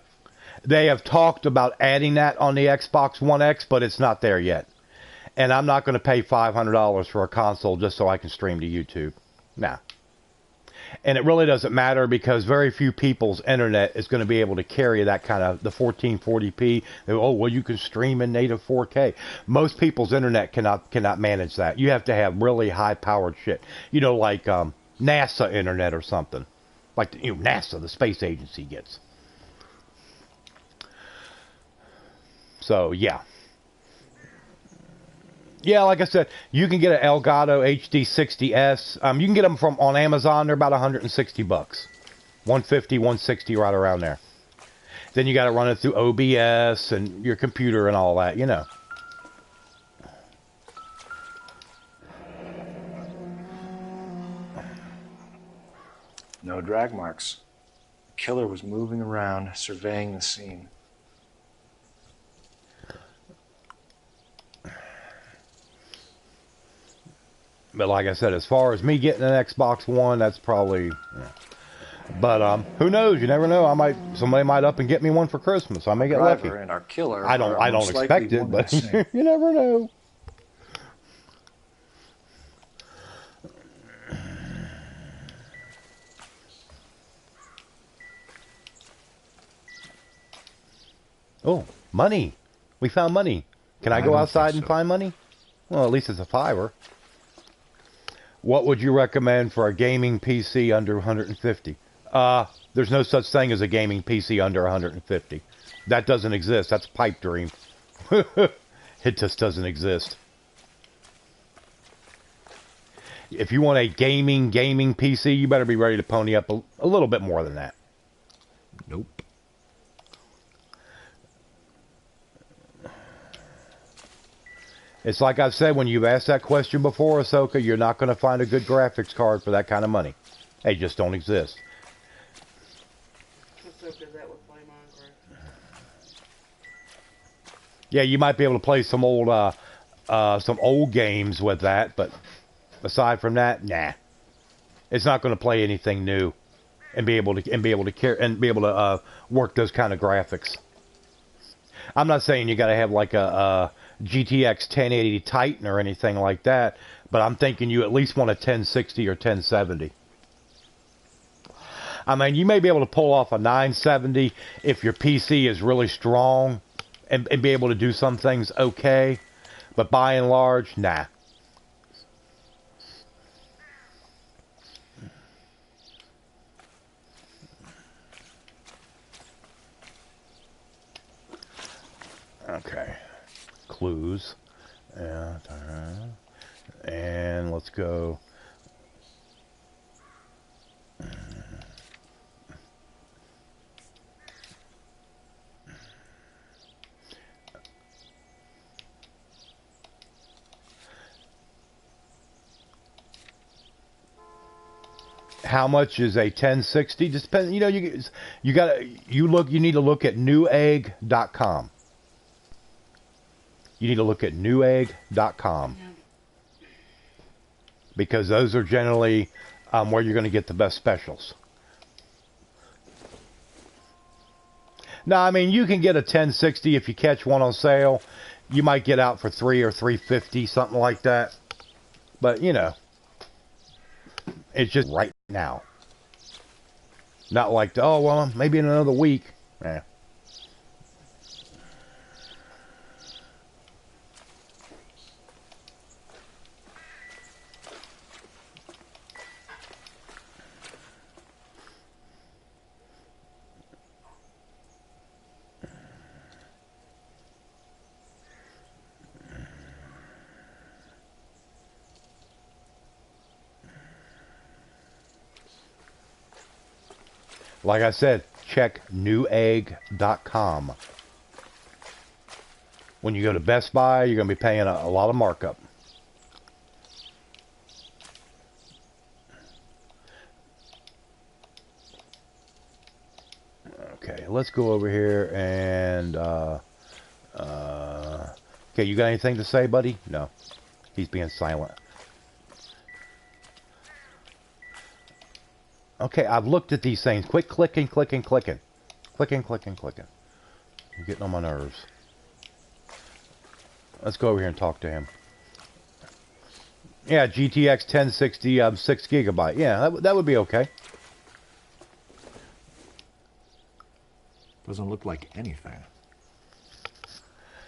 They have talked about adding that on the Xbox One X, but it's not there yet. And I'm not going to pay $500 for a console just so I can stream to YouTube. Nah. And it really doesn't matter because very few people's internet is going to be able to carry that kind of, the 1440p. You can stream in native 4K. Most people's internet cannot manage that. You have to have really high-powered shit. Like NASA internet or something. Like, NASA, the space agency gets. So, yeah. Yeah, like I said, you can get an Elgato HD60S. You can get them on Amazon. They're about $160. 150, 160, right around there. Then you got to run it through OBS and your computer and all that, No drag marks. The killer was moving around, surveying the scene. But like I said, as far as me getting an Xbox One, that's probably. Yeah. But who knows? You never know. Somebody might up and get me one for Christmas. I may get lucky. And our killer I don't expect it, but you never know. Oh, money! We found money. Can I go outside and find money? Well, at least it's a $5. What would you recommend for a gaming PC under 150? There's no such thing as a gaming PC under 150. That doesn't exist. That's a pipe dream. It just doesn't exist. If you want a gaming PC, you better be ready to pony up a little bit more than that. Nope. It's like I've said when you've asked that question before, Ahsoka, you're not going to find a good graphics card for that kind of money. They just don't exist. Yeah, you might be able to play some old games with that, but aside from that, nah. It's not going to play anything new and be able to work those kind of graphics. I'm not saying you got to have like a GTX 1080 Titan or anything like that, but I'm thinking you at least want a 1060 or 1070. I mean, you may be able to pull off a 970 if your PC is really strong and be able to do some things okay, but by and large, nah. Okay. Clues. And let's go. How much is a 1060? Just depends. You know, you need to look at newegg.com. You need to look at newegg.com. Because those are generally where you're going to get the best specials. Now, I mean, you can get a 1060 if you catch one on sale. You might get out for $3 or $3.50, something like that. But, you know, it's just right now. Not like, oh, well, maybe in another week. Eh. Like I said, check newegg.com. When you go to Best Buy, you're going to be paying a lot of markup. Okay, let's go over here and... okay, you got anything to say, buddy? No. He's being silent. Okay, I've looked at these things. Quit clicking, clicking, clicking. Clicking, clicking, clicking. You're getting on my nerves. Let's go over here and talk to him. Yeah, GTX 1060, 6 gigabyte. Yeah, that would be okay. Doesn't look like anything.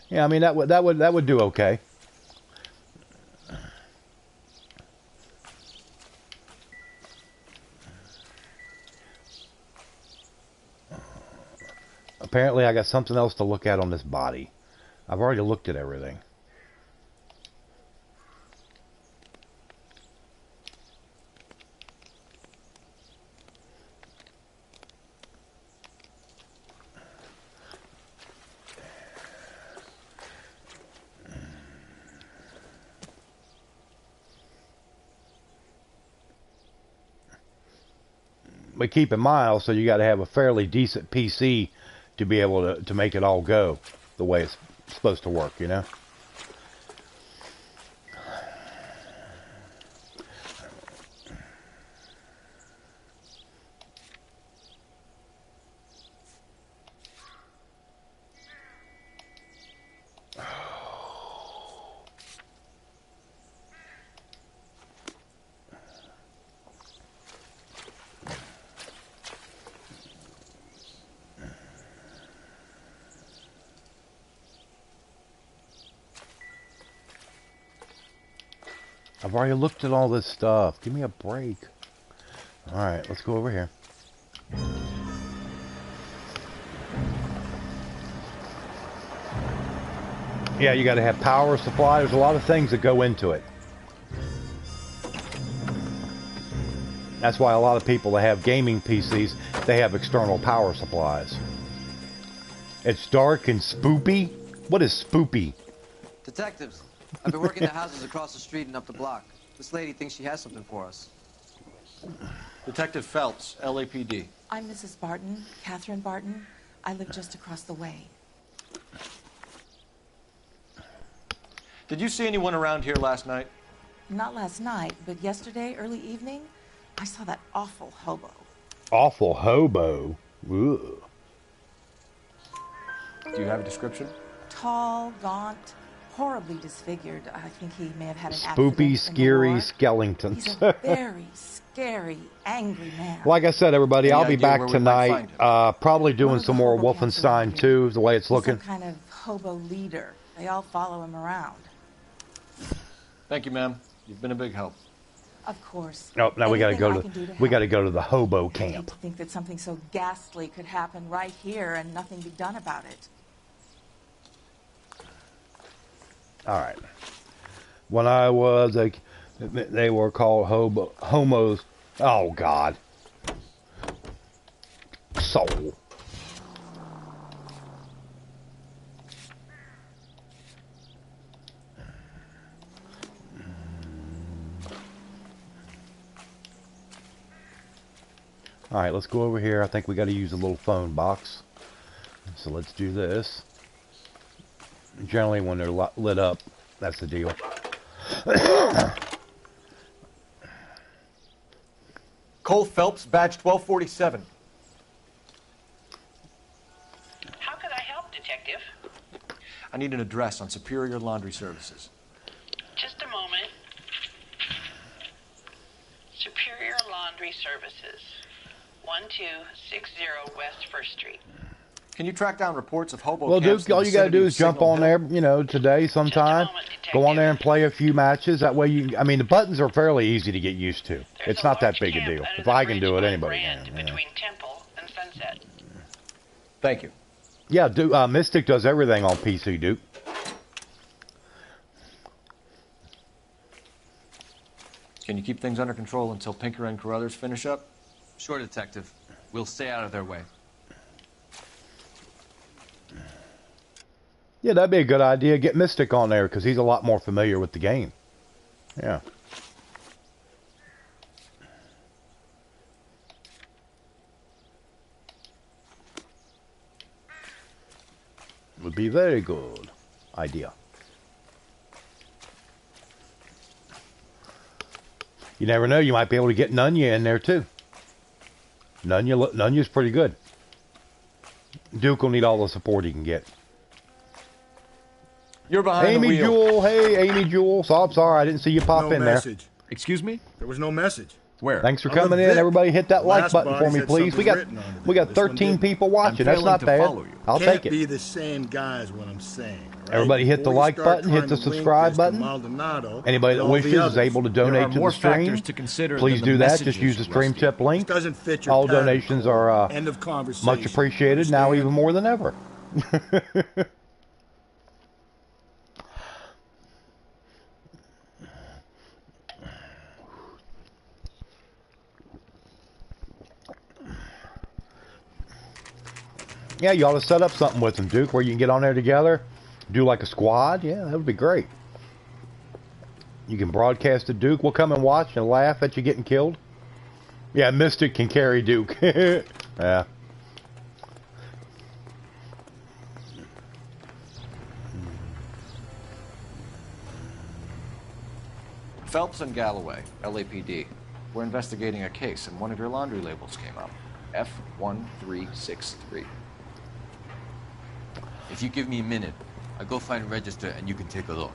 Yeah, I mean that would do okay. Apparently, I got something else to look at on this body. I've already looked at everything. But keep in mind, also, you got to have a fairly decent PC to be able to make it all go the way it's supposed to work, you know? I've already looked at all this stuff. Give me a break. Alright, let's go over here. Yeah, you gotta have power supply. There's a lot of things that go into it. That's why a lot of people that have gaming PCs, they have external power supplies. It's dark and spoopy? What is spoopy? Detectives, I've been working the houses across the street and up the block. This lady thinks she has something for us. Detective Phelps, LAPD. I'm Mrs. Barton, Catherine Barton. I live just across the way. Did you see anyone around here last night? Not last night, but yesterday, early evening, I saw that awful hobo. Awful hobo? Ugh. Do you have a description? Tall, gaunt, horribly disfigured. I think he may have had an Spoopy, accident scary in the war. skeletons. He's a very scary, angry man. Like I said, everybody, Any I'll be idea back where we might tonight. Probably doing some more Wolfenstein 2, the way it's He's looking. some kind of hobo leader. They all follow him around. Thank you, ma'am. You've been a big help. Of course. Oh, now we gotta Anything go I can do to we help. gotta go to the hobo I hate camp. to think that something so ghastly could happen right here and nothing be done about it. Alright. When I was they were called homos. Oh God. Soul. Alright, let's go over here. I think we got to use a little phone box. So let's do this. Generally when they're lit up, that's the deal. Cole Phelps, badge 1247. How could I help, Detective? I need an address on Superior Laundry Services. Just a moment. Superior Laundry Services, 1260 West 1st Street. Can you track down reports of hobo Well, camps Duke, in all the you got to vicinity do of is jump Signal on Hill? there, you know, today sometime. Go on there and play a few matches. That way you, I mean, the buttons are fairly easy to get used to. It's not that big a deal. If I can do it, anybody can. Yeah. Between Temple and Sunset. Thank you. Yeah, Duke, Mystic does everything on PC, Duke. Can you keep things under control until Pinker and Carruthers finish up? Sure, Detective. We'll stay out of their way. Yeah, that'd be a good idea. Get Mystic on there because he's a lot more familiar with the game. Yeah. Would be very good idea. You never know, you might be able to get Nunya in there too. Nunya's pretty good. Duke will need all the support he can get. You're behind the Amy wheel. Jewel, hey Amy Jewel. So I'm sorry I didn't see you pop No in message. Excuse me? There was no message. Where? Thanks for On the coming in. Vic. Everybody hit that like Last button body for me, said please. something written on it. We got This one 13 didn't. people watching. That's failing not to bad. follow you. I'll Can't take it. be the same guy is what I'm saying. Right? Everybody hit the Before you like start button, hit trying the to link subscribe this to button. Maldonado Anybody and that all wishes the is others. able to There donate are to the more stream. factors to consider Please than do the that. Just messages, use the stream Rusty. tip link. This doesn't fit your All pattern, donations Cole. are End of conversation. much appreciated now, even more than ever. Yeah, you ought to set up something with them, Duke, where you can get on there together, do like a squad. Yeah, that would be great. You can broadcast to Duke. We'll come and watch and laugh at you getting killed. Yeah, Mystic can carry Duke. Yeah. Phelps and Galloway, LAPD. We're investigating a case, and one of your laundry labels came up. F1363. If you give me a minute, I'll go find a register and you can take a look.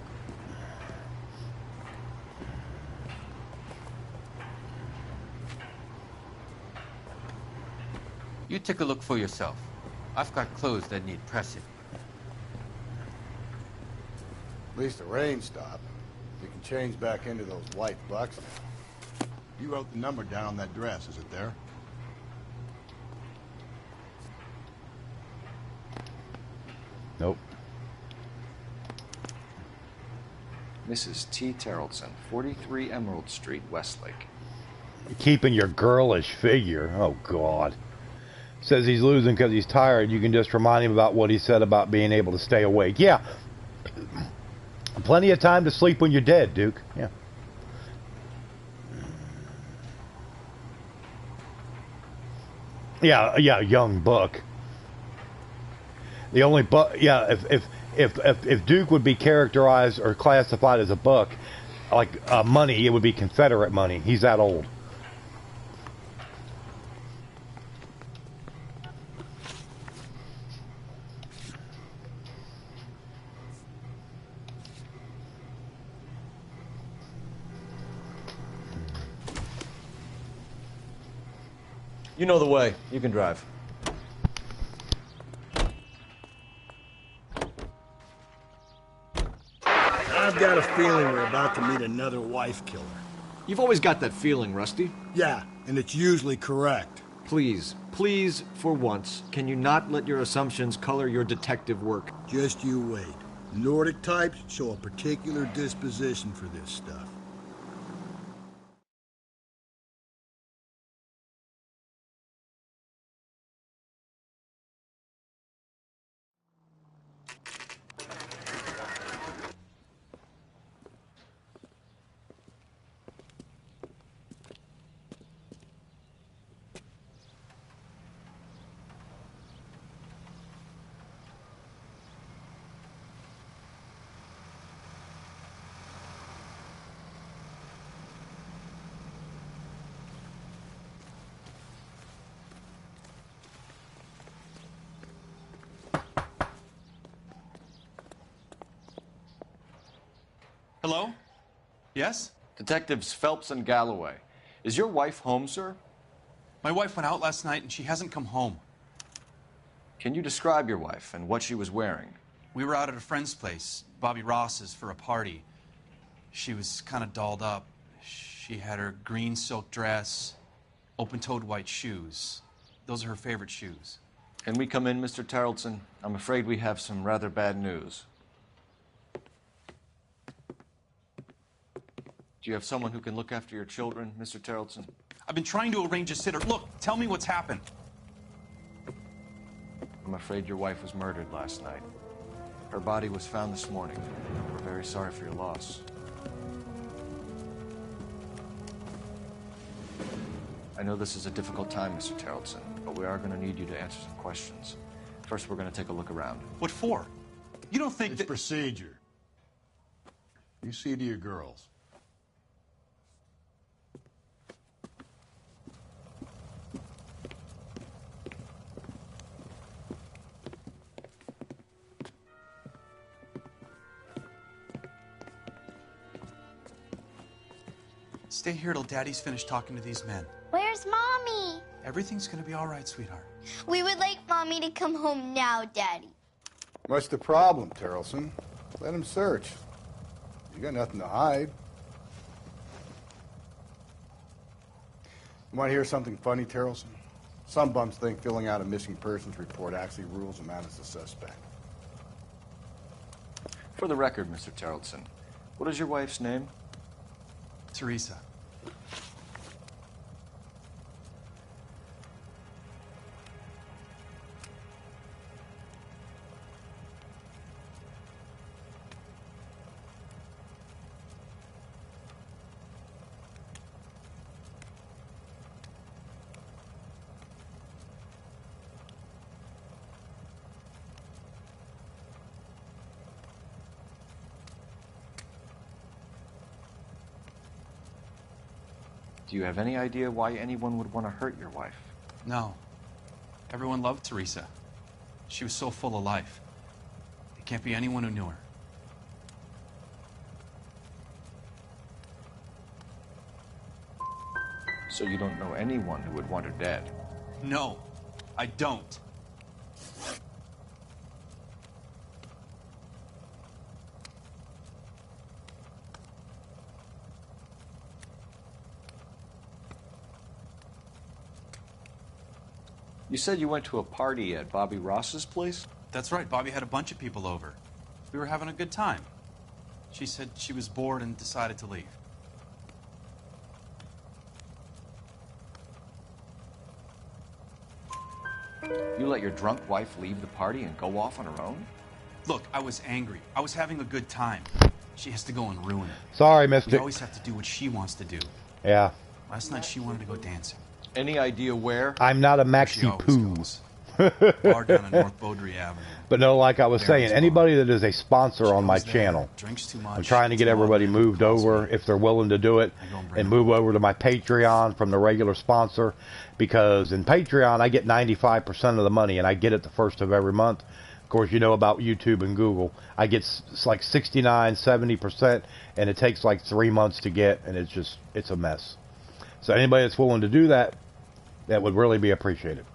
You take a look for yourself. I've got clothes that need pressing. At least the rain stopped. You can change back into those white bucks now. You wrote the number down on that dress. Is it there? Nope. Mrs. T. Terrellson, 43 Emerald Street, Westlake. Keeping your girlish figure. Oh, God. Says he's losing because he's tired. You can just remind him about what he said about being able to stay awake. Yeah. Plenty of time to sleep when you're dead, Duke. Yeah. Yeah, young buck. The only buck, yeah, if Duke would be characterized or classified as a buck, like money, it would be Confederate money. He's that old. You know the way. You can drive. I've got a feeling we're about to meet another wife killer. You've always got that feeling, Rusty. Yeah, and it's usually correct. Please, for once, can you not let your assumptions color your detective work? Just you wait. Nordic types show a particular disposition for this stuff. Hello? Yes? Detectives Phelps and Galloway. Is your wife home, sir? My wife went out last night and she hasn't come home. Can you describe your wife and what she was wearing? We were out at a friend's place, Bobby Ross's, for a party. She was kind of dolled up. She had her green silk dress, open-toed white shoes. Those are her favorite shoes. Can we come in, Mr. Tarleton? I'm afraid we have some rather bad news. Do you have someone who can look after your children, Mr. Tarleton? I've been trying to arrange a sitter. Look, tell me what's happened. I'm afraid your wife was murdered last night. Her body was found this morning. We're very sorry for your loss. I know this is a difficult time, Mr. Tarleton, but we are going to need you to answer some questions. First, we're going to take a look around. What for? You don't think it's that... procedure. You see to your girls. Stay here till Daddy's finished talking to these men. Where's Mommy? Everything's gonna be all right, sweetheart. We would like Mommy to come home now, Daddy. What's the problem, Tarleton? Let him search. You got nothing to hide. You want to hear something funny, Tarleton? Some bums think filling out a missing persons report actually rules them out as a suspect. For the record, Mr. Tarleton, what is your wife's name? Teresa. Do you have any idea why anyone would want to hurt your wife? No. Everyone loved Teresa. She was so full of life. It can't be anyone who knew her. So you don't know anyone who would want her dead? No, I don't. You said you went to a party at Bobby Ross's place? That's right. Bobby had a bunch of people over. We were having a good time. She said she was bored and decided to leave. You let your drunk wife leave the party and go off on her own? Look, I was angry. I was having a good time. She has to go and ruin it. Sorry, We Mystic. always have to do what she wants to do. Yeah. Last night she wanted to go dancing. Any idea where? I'm not a She maxi always poo. goes. Bar down on North Beaudry Avenue. But no, like I was There saying, was anybody that is a sponsor on my goes there, channel, drinks too much, I'm trying to get gets everybody involved, moved over if they're willing to do it, and move over to my Patreon from the regular sponsor, because in Patreon I get 95% of the money, and I get it the first of every month. Of course, you know about YouTube and Google. I get like 69, 70%, and it takes like 3 months to get, and it's a mess. So anybody that's willing to do that, that would really be appreciated.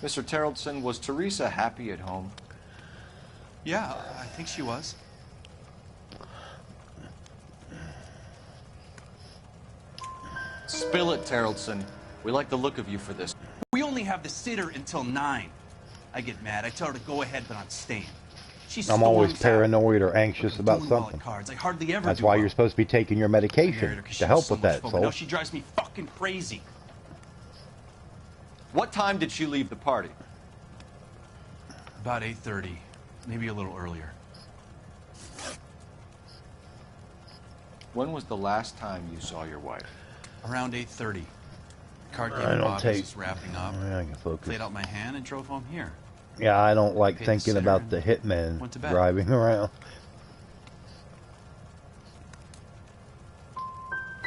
Mr. Terrellson, was Teresa happy at home? Yeah, I think she was. Spill it, Terrellson. We like the look of you for this. We only have the sitter until 9. I get mad. I tell her to go ahead, but I'm staying. She I'm always storms out. paranoid or anxious about Doing well at something. cards. I hardly ever That's do why well. you're supposed to be taking your medication to help with that, But soul. now she drives me fucking crazy. What time did she leave the party? About 8:30, maybe a little earlier. When was the last time you saw your wife? Around 8:30. Card game I at don't Bobby's take- was wrapping up. Yeah, I can focus. Played out my hand and drove home here. Yeah, I don't like Paid the thinking sitter about the and hitman went to bed. driving around.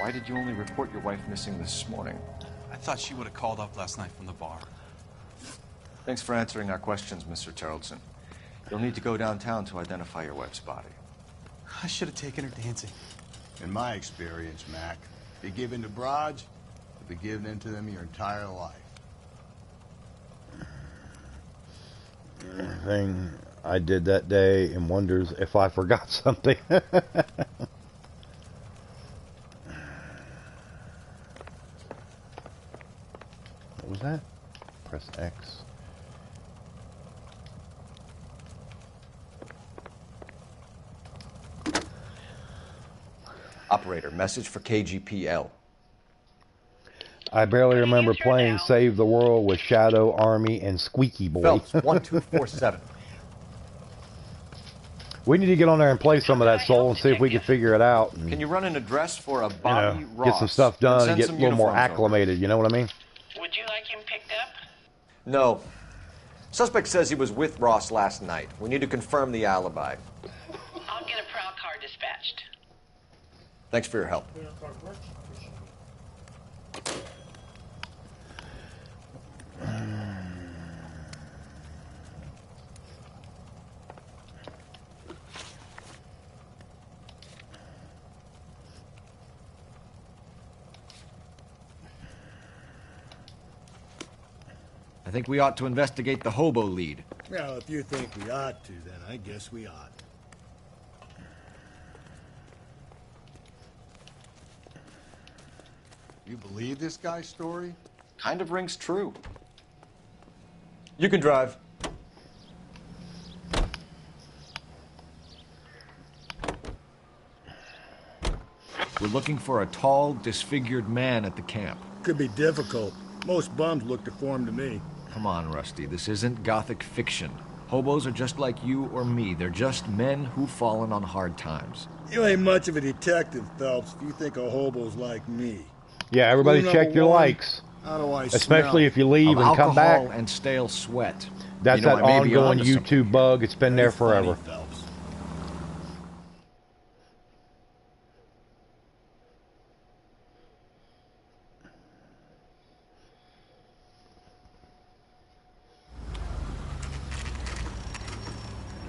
Why did you only report your wife missing this morning? I thought she would have called up last night from the bar. Thanks for answering our questions, Mr. Terrellson. You'll need to go downtown to identify your wife's body. I should have taken her dancing. In my experience, Mac, if you give in to broads, you'll be giving in to them your entire life. Thing I did that day and wonders if I forgot something. What was that? Press X. Operator, message for KGPL. I barely remember playing Save the World with Shadow, Army, and Squeaky Boy. Phelps, 1247. We need to get on there and play some of that, Soul, and see if we can figure it out. And, Can you run an address for a Bobby Ross? get some stuff done and send get a some little more uniforms over? acclimated, you know what I mean? Would you like him picked up? No. Suspect says he was with Ross last night. We need to confirm the alibi. I'll get a prowl car dispatched. Thanks for your help. I think we ought to investigate the hobo lead. Well, if you think we ought to, then I guess we ought. You believe this guy's story? Kind of rings true. You can drive. We're looking for a tall, disfigured man at the camp. Could be difficult. Most bums look deformed to me. Come on, Rusty. This isn't gothic fiction. Hobos are just like you or me. They're just men who've fallen on hard times. You ain't much of a detective, Phelps, if you think a hobo's like me. Yeah, everybody Rule check number your one, likes. How do I Especially smell? if you leave Of and come back. alcohol and stale sweat. That's You know, that I may be ongoing onto something. YouTube bug. It's been there forever. Phelps.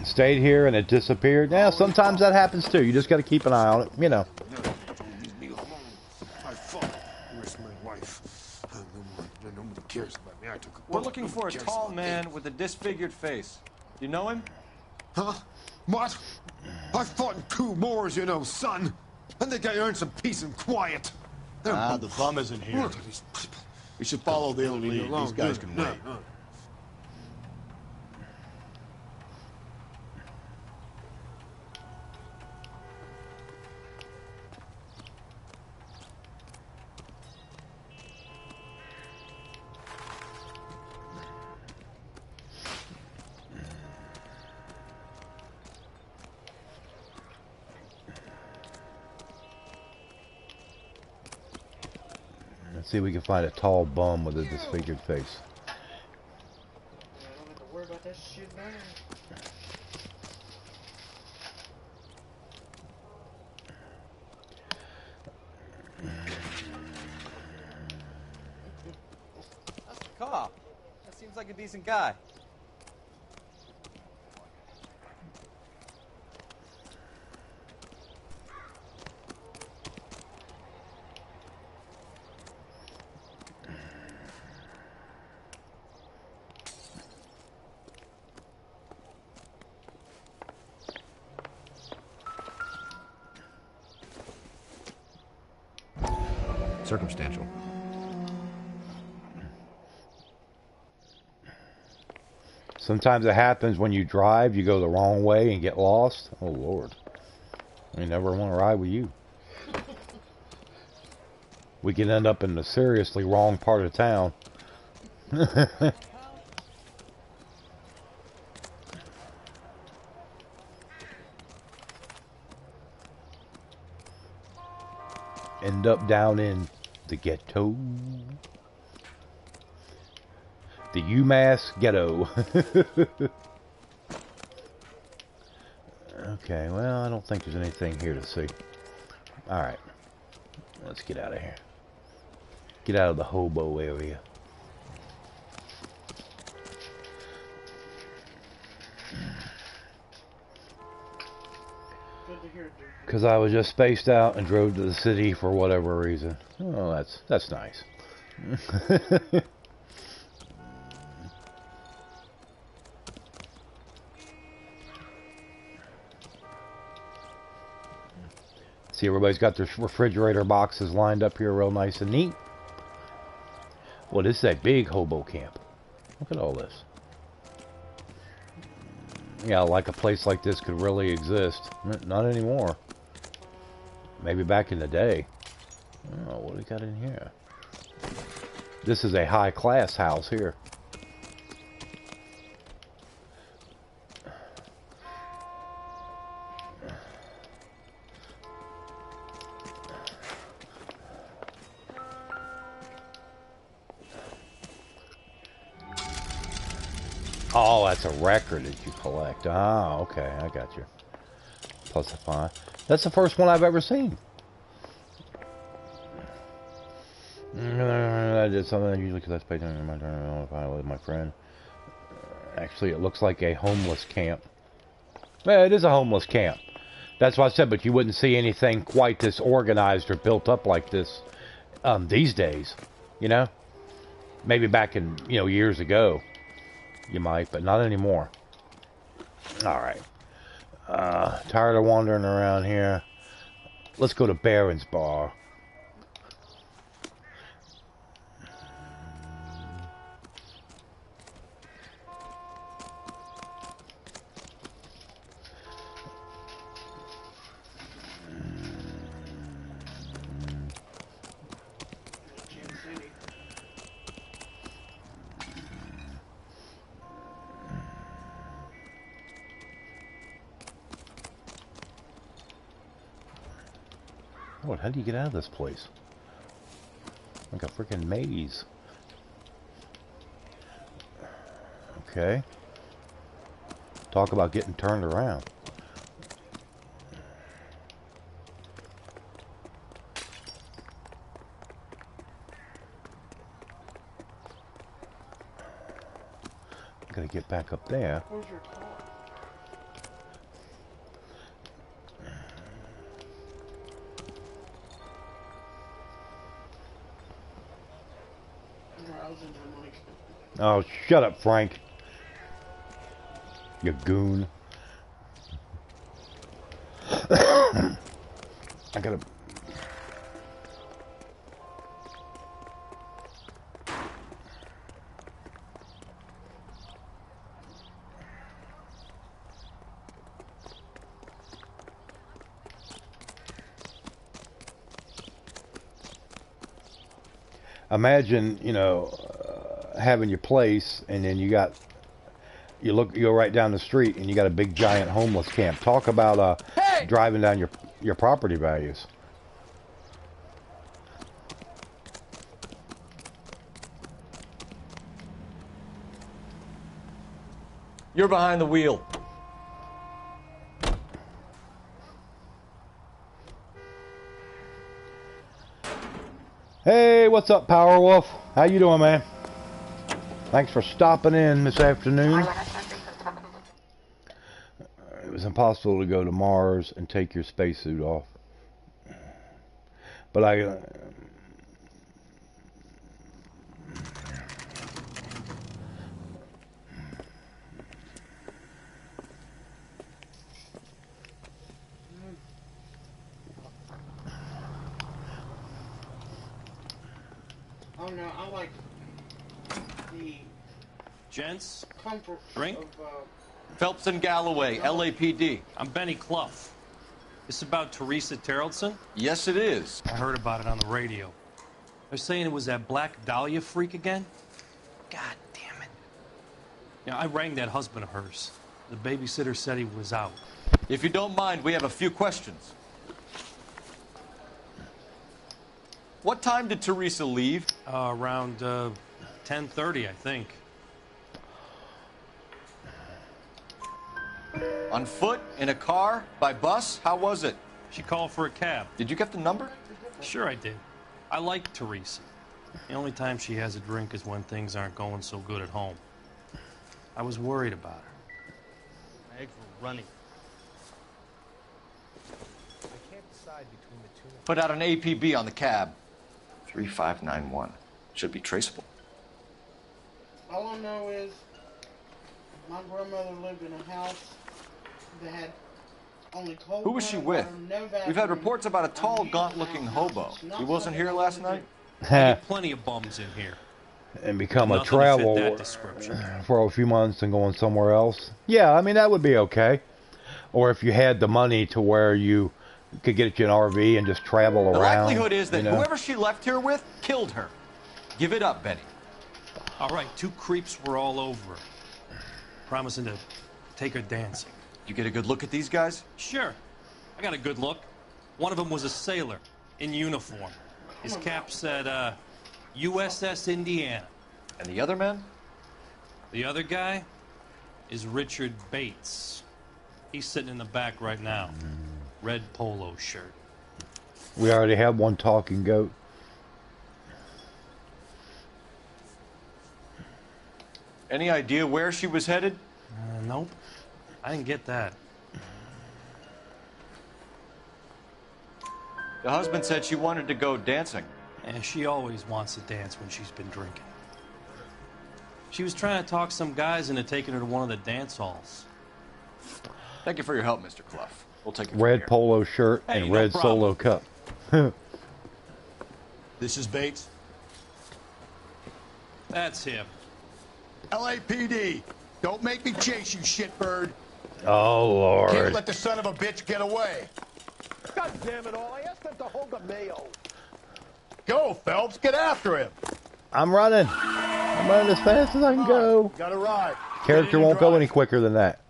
Stayed here and it disappeared. Yeah, sometimes that happens too. You just got to keep an eye on it, you know. I fought. Where's my wife? Nobody cares about me. I took a We're bullet. looking for a Nobody cares tall about me. man with a disfigured face. You know him? Huh? What? I fought in 2 wars, you know, son. I think I earned some peace and quiet. Ah, the bum isn't here. Look at these people. We should follow the lead. These guys can wait. Let's see if we can find a tall bum with a disfigured face. I don't have to worry about that shit now. That's the cop. That seems like a decent guy. Circumstantial. Sometimes it happens when you drive, you go the wrong way and get lost. Oh, Lord. I never want to ride with you. We can end up in the seriously wrong part of town. End up down in the ghetto. The UMass ghetto. Okay, well, I don't think there's anything here to see. Alright. Let's get out of here. Get out of the hobo area. Because I was just spaced out and drove to the city for whatever reason. Oh, that's nice. See, everybody's got their refrigerator boxes lined up here real nice and neat. Well, this is a big hobo camp. Look at all this. Yeah, like a place like this could really exist. Not anymore. Maybe back in the day. Oh, what do we got in here? This is a high-class house here. Oh, that's a record that you collect. Ah, okay, I got you. Plus a 5. That's the first one I've ever seen. I did something usually because that's paid on my turn with my friend. Actually, it looks like a homeless camp. Yeah, it is a homeless camp. That's what I said, but you wouldn't see anything quite this organized or built up like this these days. You know? Maybe back in, years ago. You might, but not anymore. Alright. Tired of wandering around here. Let's go to Baron's Bar. Lord, how do you get out of this place? Like a freaking maze. Okay. Talk about getting turned around. Gotta get back up there. Where's your car? Oh, shut up, Frank. You goon. I gotta... imagine, you know, having your place, and then you go right down the street, and you got a big giant homeless camp. Talk about driving down your property values. You're behind the wheel. Hey, what's up, Powerwolf? How you doing, man? Thanks for stopping in this afternoon. It was impossible to go to Mars and take your spacesuit off. But Oh no, I like the Gents, comfort drink. of Phelps and Galloway, LAPD. I'm Benny Clough. This about Teresa Terrellson? Yes, it is. I heard about it on the radio. They're saying it was that Black Dahlia freak again? God damn it. Yeah, I rang that husband of hers. The babysitter said he was out. If you don't mind, we have a few questions. What time did Teresa leave? Around 10:30, I think. On foot? In a car? By bus? How was it? She called for a cab. Did you get the number? Sure I did. I like Teresa. The only time she has a drink is when things aren't going so good at home. I was worried about her. My eggs were running. I can't decide between the two. Put out an APB on the cab. 3591. Should be traceable. all I know is my grandmother lived in a house that had only cold Who was she with? We've had reports about a tall, gaunt-looking hobo. He wasn't here last night? Plenty of bums in here. And become a Nothing to fit travel that description. for a few months and going somewhere else. Yeah, I mean, that would be okay. Or if you had the money to where you could get you an RV and just travel around. The likelihood is that you know? whoever she left here with killed her. Give it up, Benny. All right, two creeps were all over her, promising to take her dancing. You get a good look at these guys? Sure. I got a good look. One of them was a sailor in uniform. His cap said, USS Indiana. And the other men? The other guy is Richard Bates. He's sitting in the back right now. Red polo shirt. We already have one talking goat. Any idea where she was headed? Nope. I didn't get that. The husband said she wanted to go dancing. And she always wants to dance when she's been drinking. She was trying to talk some guys into taking her to one of the dance halls. Thank you for your help, Mr. Clough. We'll take it from Red here. polo shirt Hey, and no red problem. solo cup. This is Bates. That's him. LAPD. Don't make me chase you, shitbird. Oh, Lord. Can't let the son of a bitch get away. God damn it all, I asked them to hold the mayo. Go, Phelps. Get after him. I'm running. I'm running as fast as I can go. Got to ride. Character won't go any quicker than that.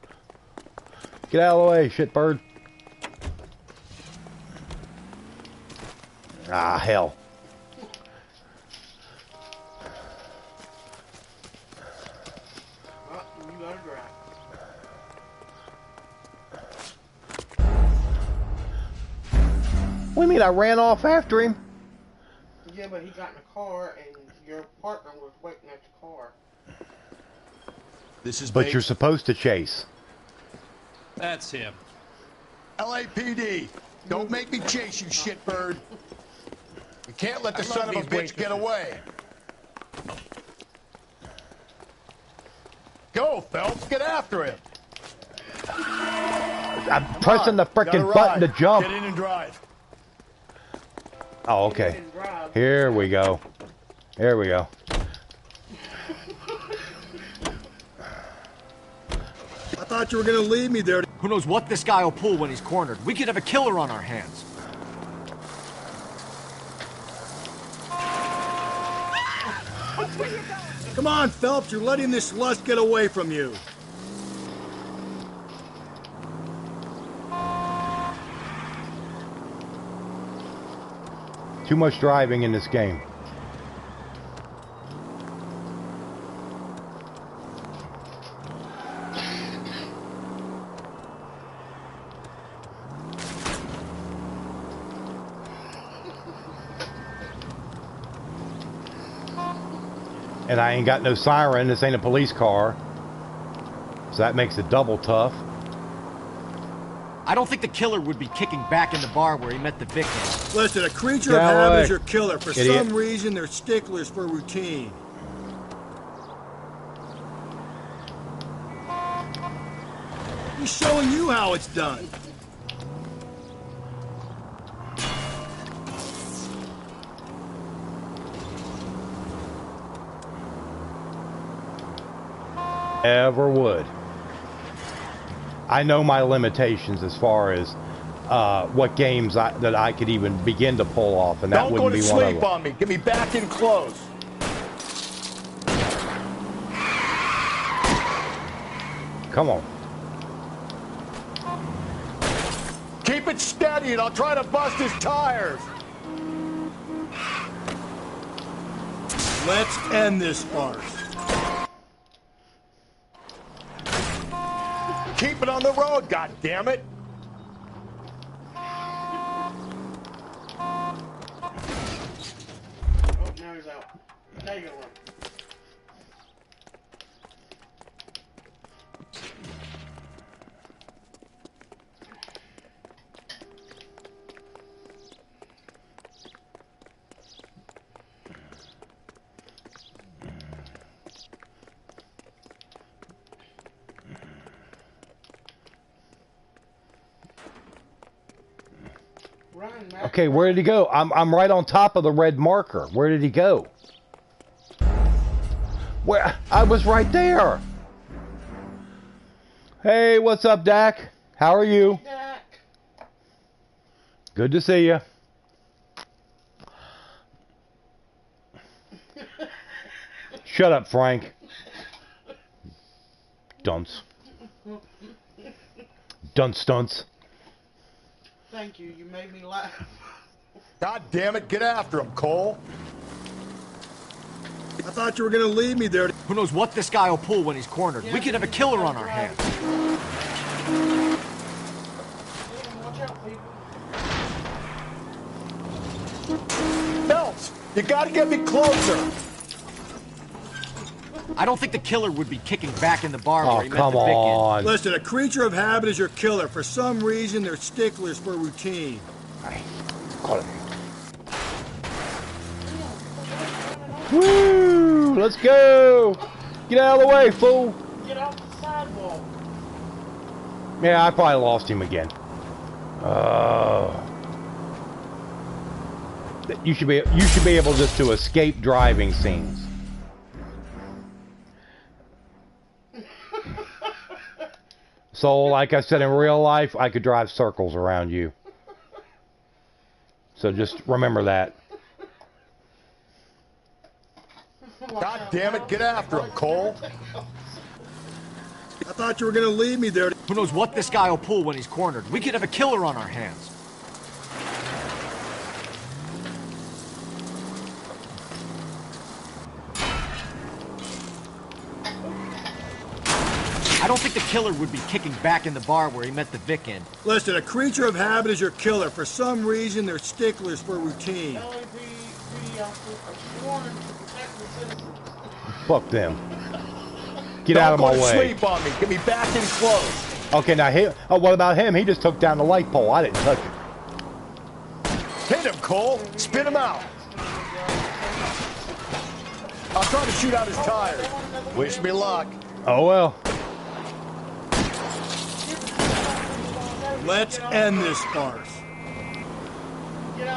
Get out of the way, shitbird. Ah, hell. Well, you gotta drive. What do you mean I ran off after him? Yeah, but he got in a car and your partner was waiting at the car. This is But Bates. you're supposed to chase. That's him. LAPD. Don't make me chase you, shitbird. You can't let the son of a bitch get away. Go, Phelps. Get after him. I'm pressing the Gotta frickin' button to ride. jump. Get in and drive. Oh, okay. Here we go. Here we go. I thought you were gonna leave me there. Who knows what this guy will pull when he's cornered? We could have a killer on our hands. Come on, Phelps, you're letting this lust get away from you. Too much driving in this game. And I ain't got no siren. This ain't a police car. So that makes it double tough. I don't think the killer would be kicking back in the bar where he met the victim. Listen, a creature of habit is your killer. For some reason, they're sticklers for routine. He's showing you how it's done. Ever would. I know my limitations as far as what games that I could even begin to pull off, and that wouldn't be one of them. Don't go to sleep on me. Get me back in close. Come on. Keep it steady, and I'll try to bust his tires. Let's end this farce. Keep it on the road, goddammit! Oh, now he's out. Now you gotta run. Okay, where did he go? I'm right on top of the red marker. Where did he go? Where? I was right there. Hey, what's up, Dak? How are you? Dak. Good to see you. Shut up, Frank. Dunce. Dunce. Thank you. You made me laugh. God damn it, get after him, Cole. I thought you were gonna leave me there. Who knows what this guy will pull when he's cornered? We could have a killer on our hands. Watch out, people. Phelps, you gotta get me closer. I don't think the killer would be kicking back in the bar Oh, where he met come the victim. on. Listen, a creature of habit is your killer. For some reason, they're sticklers for routine. Woo! Let's go! Get out of the way, fool! Get off the sidewalk. Yeah, I probably lost him again. You should be able just to escape driving scenes. So, like I said, in real life, I could drive circles around you. So just remember that. God damn it, get after him, Cole. I thought you were gonna leave me there. Who knows what this guy will pull when he's cornered? We could have a killer on our hands. I don't think the killer would be kicking back in the bar where he met the victim. Listen, a creature of habit is your killer. For some reason, they're sticklers for routine. Fuck them. Get out of my way. Don't go to sleep on me. Get me back in close. Okay, now what about him? He just took down the light pole. I didn't touch him. Hit him, Cole. Spin him out. I'll try to shoot out his tires. Wish me luck. Oh, well. Let's end this farce. Hit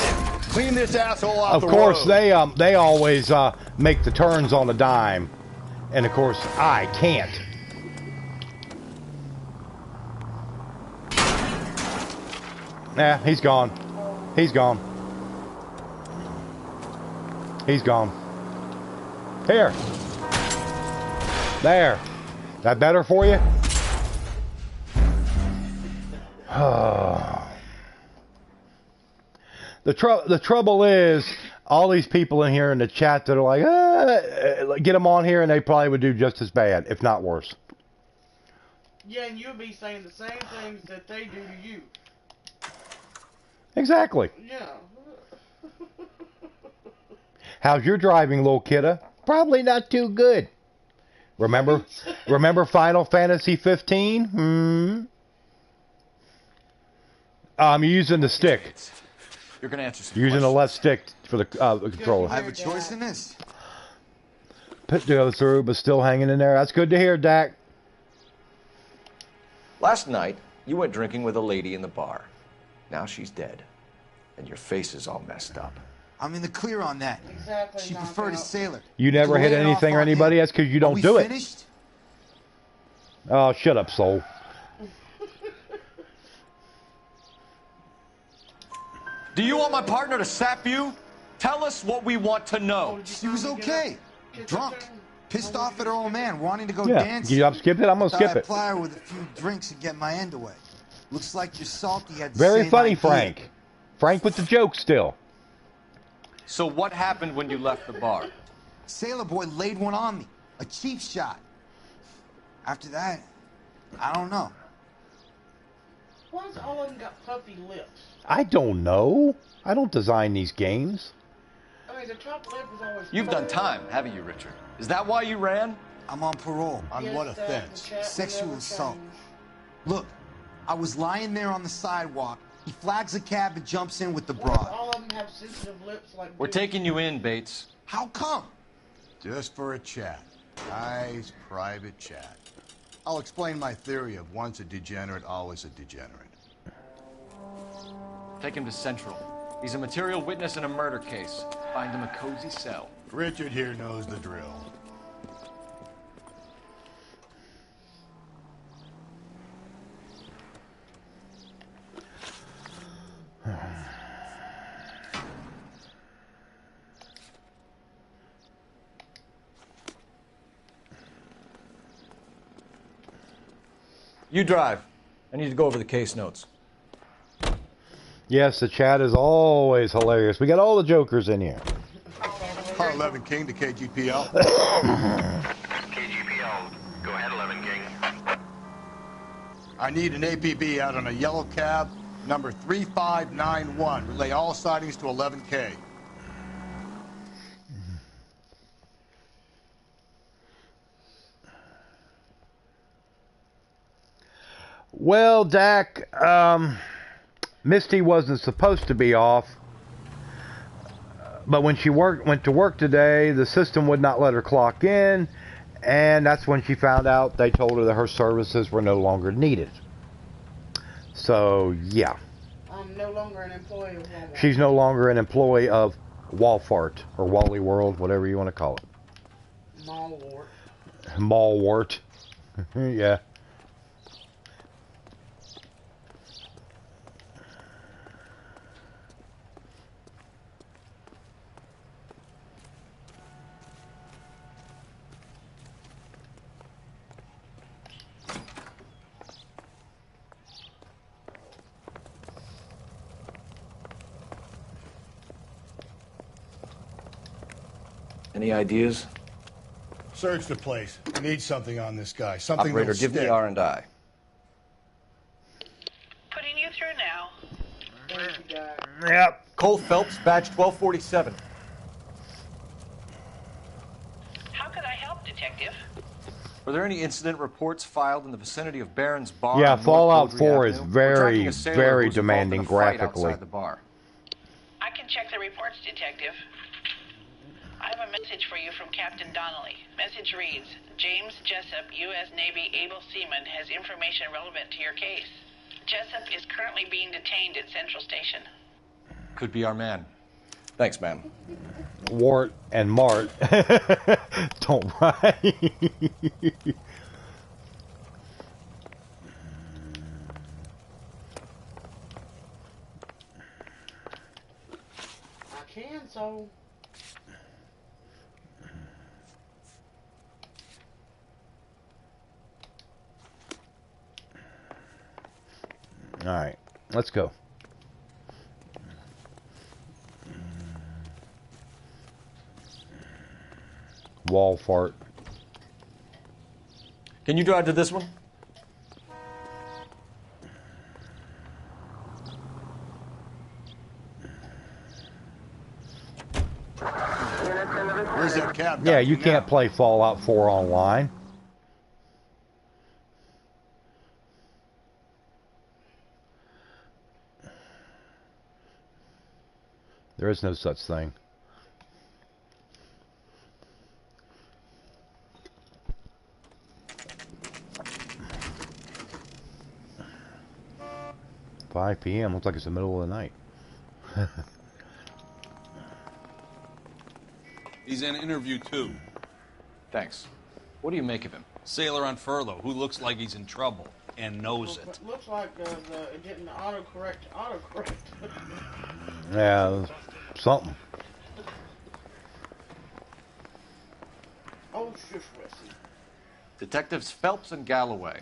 him. Clean this asshole off the road. Of course, they always make the turns on a dime. And, of course, I can't. Nah, he's gone. He's gone. He's gone. Here. There. That better for you? The trouble is, all these people in here in the chat that are like, get them on here, and they probably would do just as bad, if not worse. Yeah, and you'll be saying the same things that they do to you. Exactly. Yeah. How's your driving, little kidda? Probably not too good. Remember Final Fantasy 15? I'm using the stick. You're gonna answer some Using the questions. left stick for the controller. I have a choice in this. Pit to go through, but still hanging in there. That's good to hear, Dak. Last night, you went drinking with a lady in the bar. Now she's dead. And your face is all messed up. I'm in the clear on that. Exactly. She preferred a sailor. You never To hit lay it anything off or on anybody? him. That's because you Are don't we do finished? it. Oh, shut up, soul. Do you want my partner to sap you? Tell us what we want to know. She was okay. Drunk. Pissed off at her old man, wanting to go Yeah, dancing. you skip it? I'm going to skip I'd it. ply her with a few drinks and get my end away. Looks like you're salty. Had the Very same funny, idea. Frank. Frank with the joke still. So what happened when you left the bar? Sailor boy laid one on me. A cheap shot. After that, I don't know. Why's all of them got puffy lips? I don't know. I don't design these games. I mean, the top lip is always. You've done time, haven't you, Richard? Is that why you ran? I'm on parole. On what offense? Sexual assault. Look, I was lying there on the sidewalk. He flags a cab and jumps in with the Why does broad. all of them have sensitive lips like We're taking you in, Bates. How come? Just for a chat. Nice private chat. I'll explain my theory of once a degenerate, always a degenerate. Take him to Central. He's a material witness in a murder case. Find him a cozy cell. Richard here knows the drill. You drive. I need to go over the case notes. Yes, the chat is always hilarious. We got all the jokers in here. Car 11 King to KGPL. KGPL, go ahead, 11 King. I need an APB out on a yellow cab, number 3591. Relay all sightings to 11K. Well, Dak, Misty wasn't supposed to be off, but when she went to work today, the system would not let her clock in, and that's when she found out they told her that her services were no longer needed. So, yeah. I'm no longer an employee of Walmart. She's no longer an employee of Walfart, or Wally World, whatever you want to call it. Mallwart. Mallwart. Yeah. Any ideas? Search the place. I need something on this guy. Something Operator, that'll give me stick. R&I. Putting you through now. Yep. Cole Phelps, badge 1247. How could I help, Detective? Were there any incident reports filed in the vicinity of Barron's Bar? Yeah, on North Fallout Beaudry 4 is Avenue? We're tracking very, a sailor very who's involved in demanding a fight graphically. outside the bar. I can check the reports, Detective. I have a message for you from Captain Donnelly. Message reads, James Jessup, U.S. Navy able seaman, has information relevant to your case. Jessup is currently being detained at Central Station. Could be our man. Thanks, man. Wart and Mart don't write. I can, so. Alright, let's go. Wall fart. Can you drive to this one? Where's that cab? Yeah, you can't play Fallout 4 online. There is no such thing. $5 p.m. Looks like it's the middle of the night. He's in interview 2. Thanks. What do you make of him? Sailor on furlough who looks like he's in trouble and knows it. Looks like getting the autocorrect. Yeah, something. Oh, shush, Wesley. Detectives Phelps and Galloway.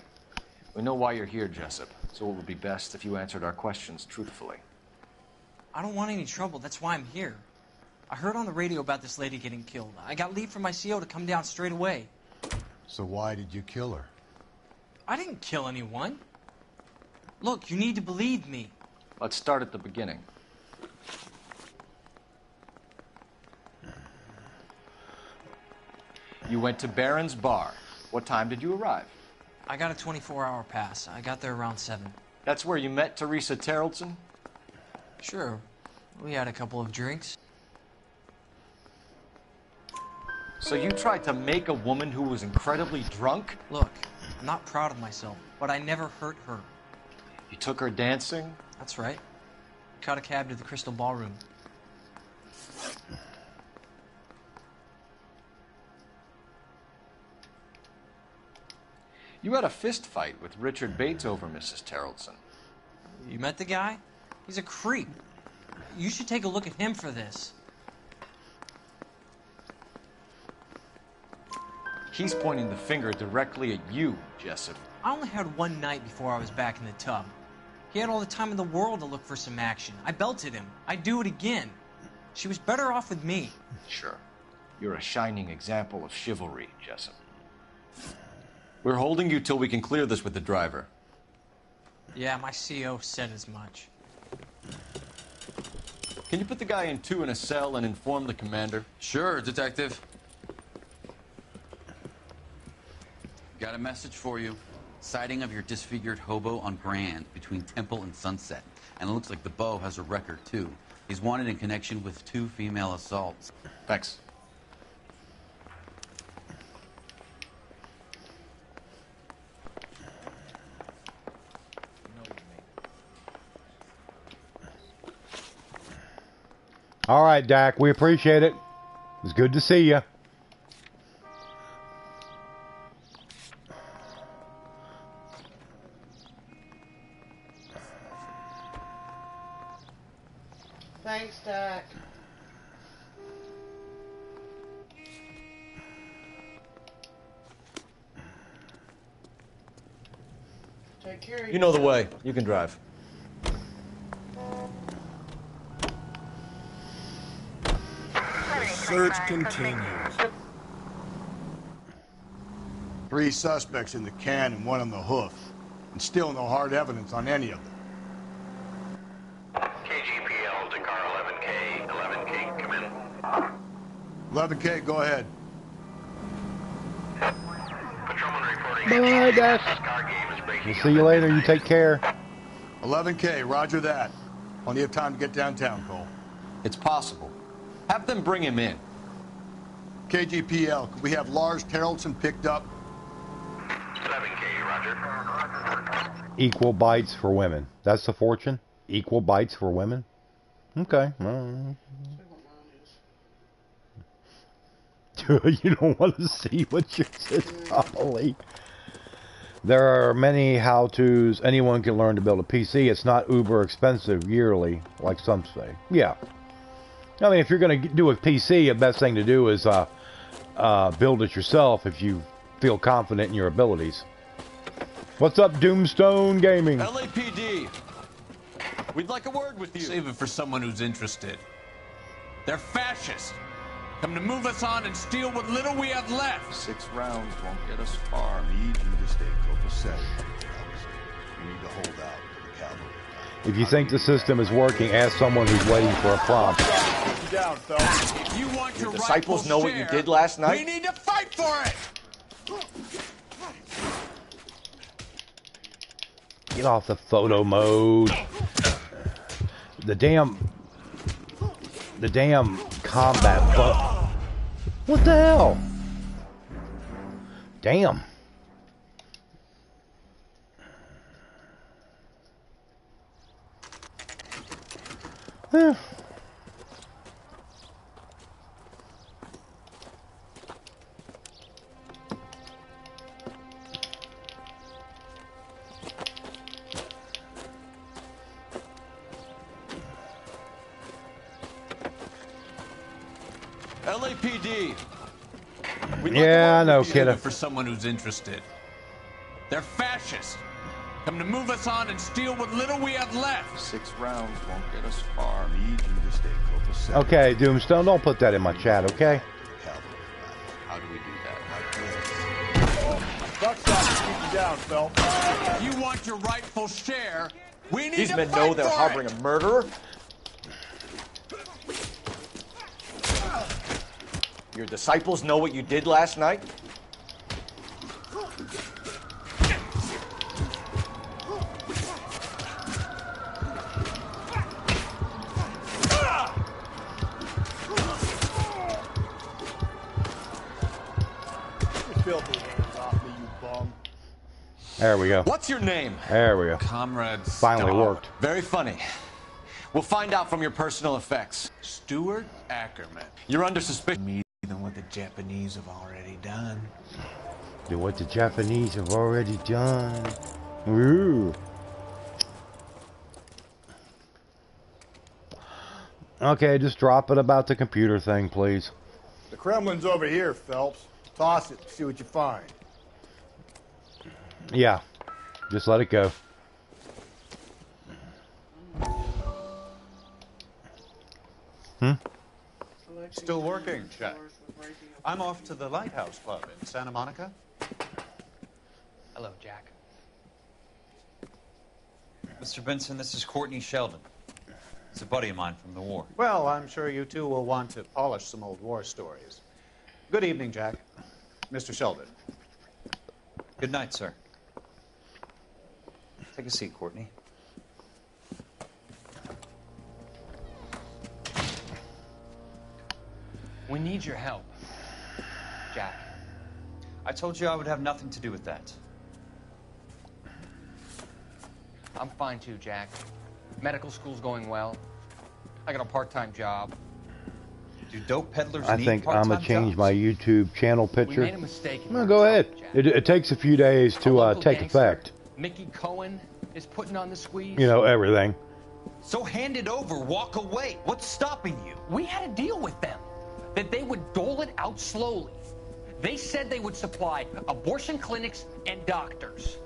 We know why you're here, Jessup, so it would be best if you answered our questions truthfully. I don't want any trouble. That's why I'm here. I heard on the radio about this lady getting killed. I got leave from my CO to come down straight away. So why did you kill her? I didn't kill anyone. Look, you need to believe me. Let's start at the beginning. You went to Barron's Bar. What time did you arrive? I got a 24-hour pass. I got there around 7. That's where you met Teresa Terrellson? Sure. We had a couple of drinks. So you tried to make a woman who was incredibly drunk? Look, I'm not proud of myself, but I never hurt her. You took her dancing? That's right. Caught a cab to the Crystal Ballroom. You had a fist fight with Richard Bates over Mrs. Terrellson. You met the guy? He's a creep. You should take a look at him for this. He's pointing the finger directly at you, Jessup. I only had one night before I was back in the tub. He had all the time in the world to look for some action. I belted him. I'd do it again. She was better off with me. Sure. You're a shining example of chivalry, Jessup. We're holding you till we can clear this with the driver. Yeah, my CO said as much. Can you put the guy in 2 in a cell and inform the commander? Sure, Detective. Got a message for you. Sighting of your disfigured hobo on Grand between Temple and Sunset. And it looks like the Beau has a record, too. He's wanted in connection with 2 female assaults. Thanks. All right, Dak, we appreciate it. It's good to see you. Thanks, Dak. Take care of You know the way. You can drive. Search continues. 3 suspects in the can and 1 on the hoof. And still no hard evidence on any of them. KGPL to car 11K. 11K, come in. 11K, go ahead. Patrolman reporting. Bye, Dak. We'll see you later. You take care. 11K, roger that. Plenty of time to get downtown, Cole. It's possible. Have them bring him in. KGPL, could we have Lars Terrellson picked up? 11K, roger. Equal bites for women. That's the fortune? Equal bites for women? Okay. You don't want to see what you said, probably. There are many how-tos. Anyone can learn to build a PC. It's not uber expensive yearly, like some say. Yeah. I mean, if you're going to do a PC, the best thing to do is build it yourself if you feel confident in your abilities. What's up, Doomstone Gaming? LAPD, We'd like a word with you. Save it for someone who's interested. They're fascists. Come to move us on and steal what little we have left. 6 rounds won't get us far. I need you to stay copacetic. You need to hold out until the cavalry. If you think the system is working, ask someone who's waiting for a prompt. Keep you down, fellas. If you want your disciples know what you share, did last night? we need to fight for it. Get off the photo mode. The damn combat button. What the hell? Damn. Huh. LAPD. Yeah, I know, kiddo. For someone who's interested. They're fascists. Come to move us on and steal what little we have left. 6 rounds won't get us far. I need you to stay copacetic. Okay, Doomstone, don't put that in my chat, okay? How do we do that? Buckshot, keep you down, Phil. If you want your rightful share, we need These to men fight know they're for harboring it. a murderer. Your disciples know what you did last night? Filthy hands off me, you bum. There we go. What's your name? There we go. Comrade Finally Starr. worked. Very funny. We'll find out from your personal effects. Stuart Ackerman. You're under suspicion. Me than what the Japanese have already done. Do what the Japanese have already done. Ooh. Okay, just drop it about the computer thing, please. The Kremlin's over here, Phelps. Toss it, see what you find. Yeah, just let it go. Still working, Jack. I'm off to the Lighthouse Club in Santa Monica. Hello, Jack. Mr. Benson, this is Courtney Sheldon. It's a buddy of mine from the war. Well, I'm sure you two will want to polish some old war stories. Good evening, Jack. Mr. Sheldon. Good night, sir. Take a seat, Courtney. We need your help, Jack. I told you I would have nothing to do with that. I'm fine too, Jack. Medical school's going well. I got a part-time job. Do dope peddlers I need think I'm part-time gonna change jobs? my YouTube channel picture. We made a mistake. No, go ahead. It takes a few days to take effect. Mickey Cohen is putting on the squeeze. You know, everything. So hand it over, walk away. What's stopping you? We had a deal with them that they would dole it out slowly. They said they would supply abortion clinics and doctors,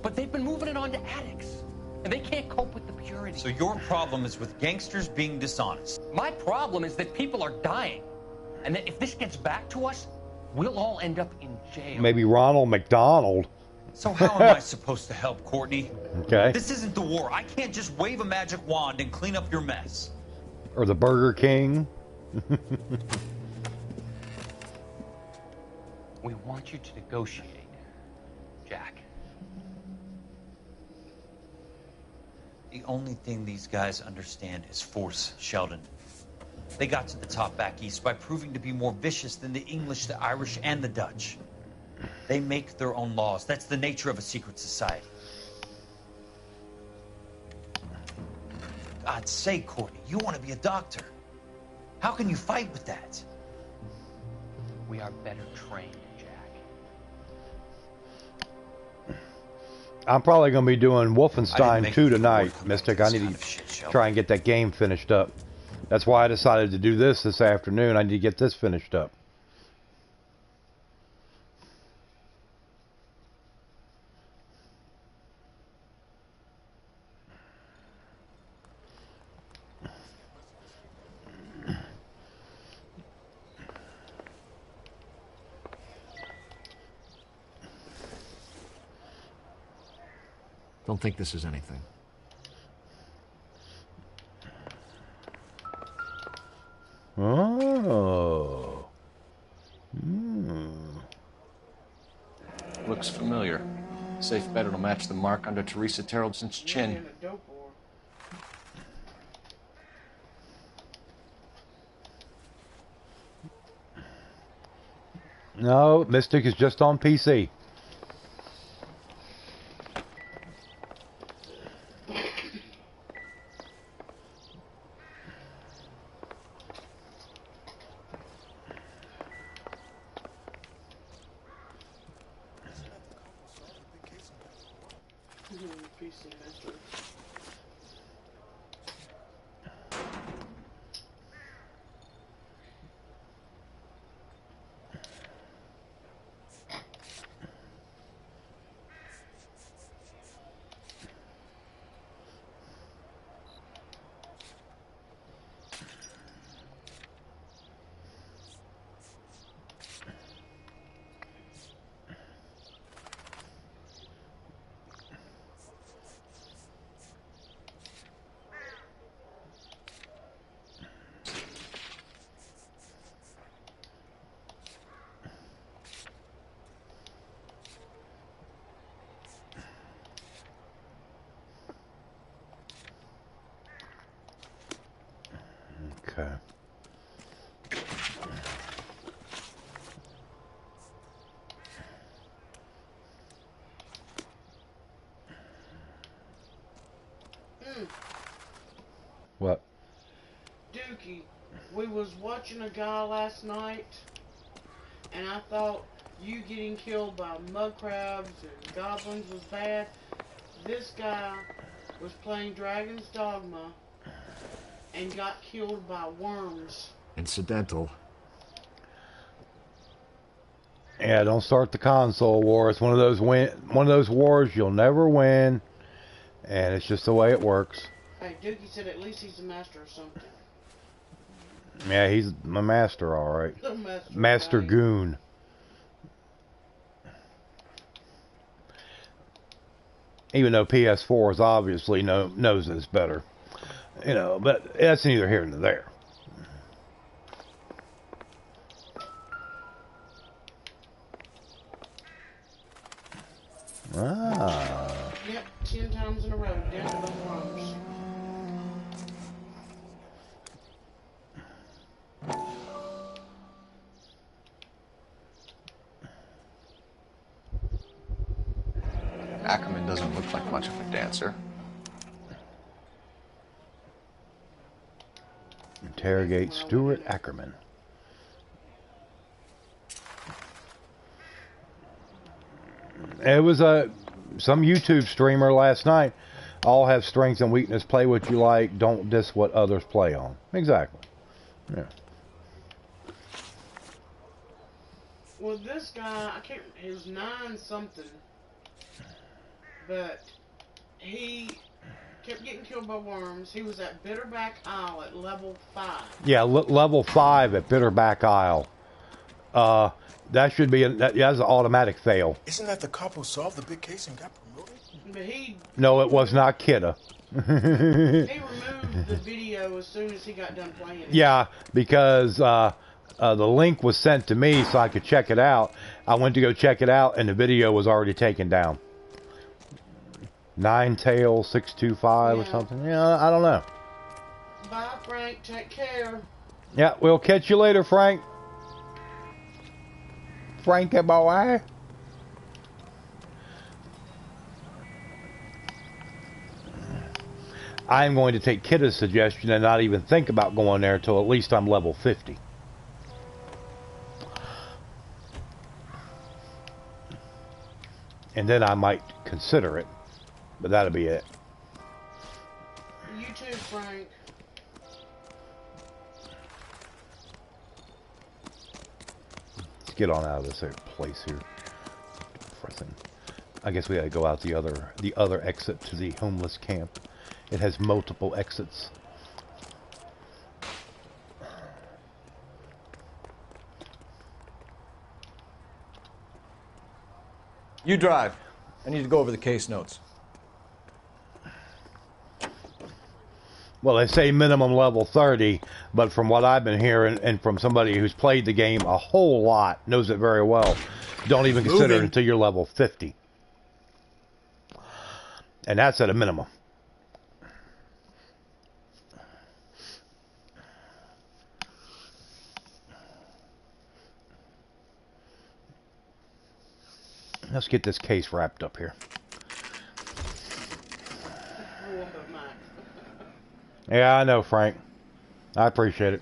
but they've been moving it on to addicts, and they can't cope with the purity. So your problem is with gangsters being dishonest. My problem is that people are dying, and that if this gets back to us, we'll all end up in jail. Maybe Ronald McDonald. So how am I supposed to help, Courtney? Okay. This isn't the war. I can't just wave a magic wand and clean up your mess. Or the Burger King. We want you to negotiate, Jack. The only thing these guys understand is force, Sheldon. They got to the top back east by proving to be more vicious than the English, the Irish, and the Dutch. They make their own laws. That's the nature of a secret society. God's sake, Courtney, you want to be a doctor. How can you fight with that? We are better trained, Jack. I'm probably going to be doing Wolfenstein make 2 the tonight, war come Mystic. back I to need this kind of to shit, Sheldon. try and get that game finished up. That's why I decided to do this afternoon. I need to get this finished up. Don't think this is anything. Oh. Looks familiar. Safe bet it'll match the mark under Teresa Terrelson's chin. No, Mystic is just on PC. Okay. What? Dookie, we was watching a guy last night, and I thought you getting killed by mud crabs and goblins was bad. This guy was playing Dragon's Dogma and got killed by worms. Incidental. Yeah, don't start the console war. It's one of those wars you'll never win, and it's just the way it works. Hey, Dookie said at least he's a master of something. Yeah, he's my master, all right. Master Goon. Even though PS4 is obviously knows this better, you know, but that's neither here nor there. Ah. Yep, 10 times in a row, down to those worms. Ackerman doesn't look like much of a dancer. Interrogate Stuart Ackerman. It was some YouTube streamer last night. All have strengths and weakness. Play what you like. Don't diss what others play on. Exactly. Yeah. Well, this guy, I can't. He was 9 something, but he kept getting killed by worms. He was at Bitterback Isle at level 5. Yeah, level 5 at Bitterback Isle. That should be that's an automatic fail. Isn't that the cop who solved the big case and got promoted? But he No, it was not Kidda. he removed the video as soon as he got done playing it. Yeah, because the link was sent to me so I could check it out. I went to go check it out, and the video was already taken down. 9tail 625 or something. Yeah, I don't know. Bye, Frank. Take care. Yeah, we'll catch you later, Frank. Frankie boy. I'm going to take Kidda's suggestion and not even think about going there until at least I'm level 50. And then I might consider it, but that'll be it. You too, Frank. Let's get on out of this place here. Depressing. I guess we gotta go out the other exit to the homeless camp. It has multiple exits. You drive. I need to go over the case notes. Well, they say minimum level 30, but from what I've been hearing, and from somebody who's played the game a whole lot, knows it very well, don't even consider it until you're level 50. And that's at a minimum. Let's get this case wrapped up here. Yeah, I know, Frank. I appreciate it.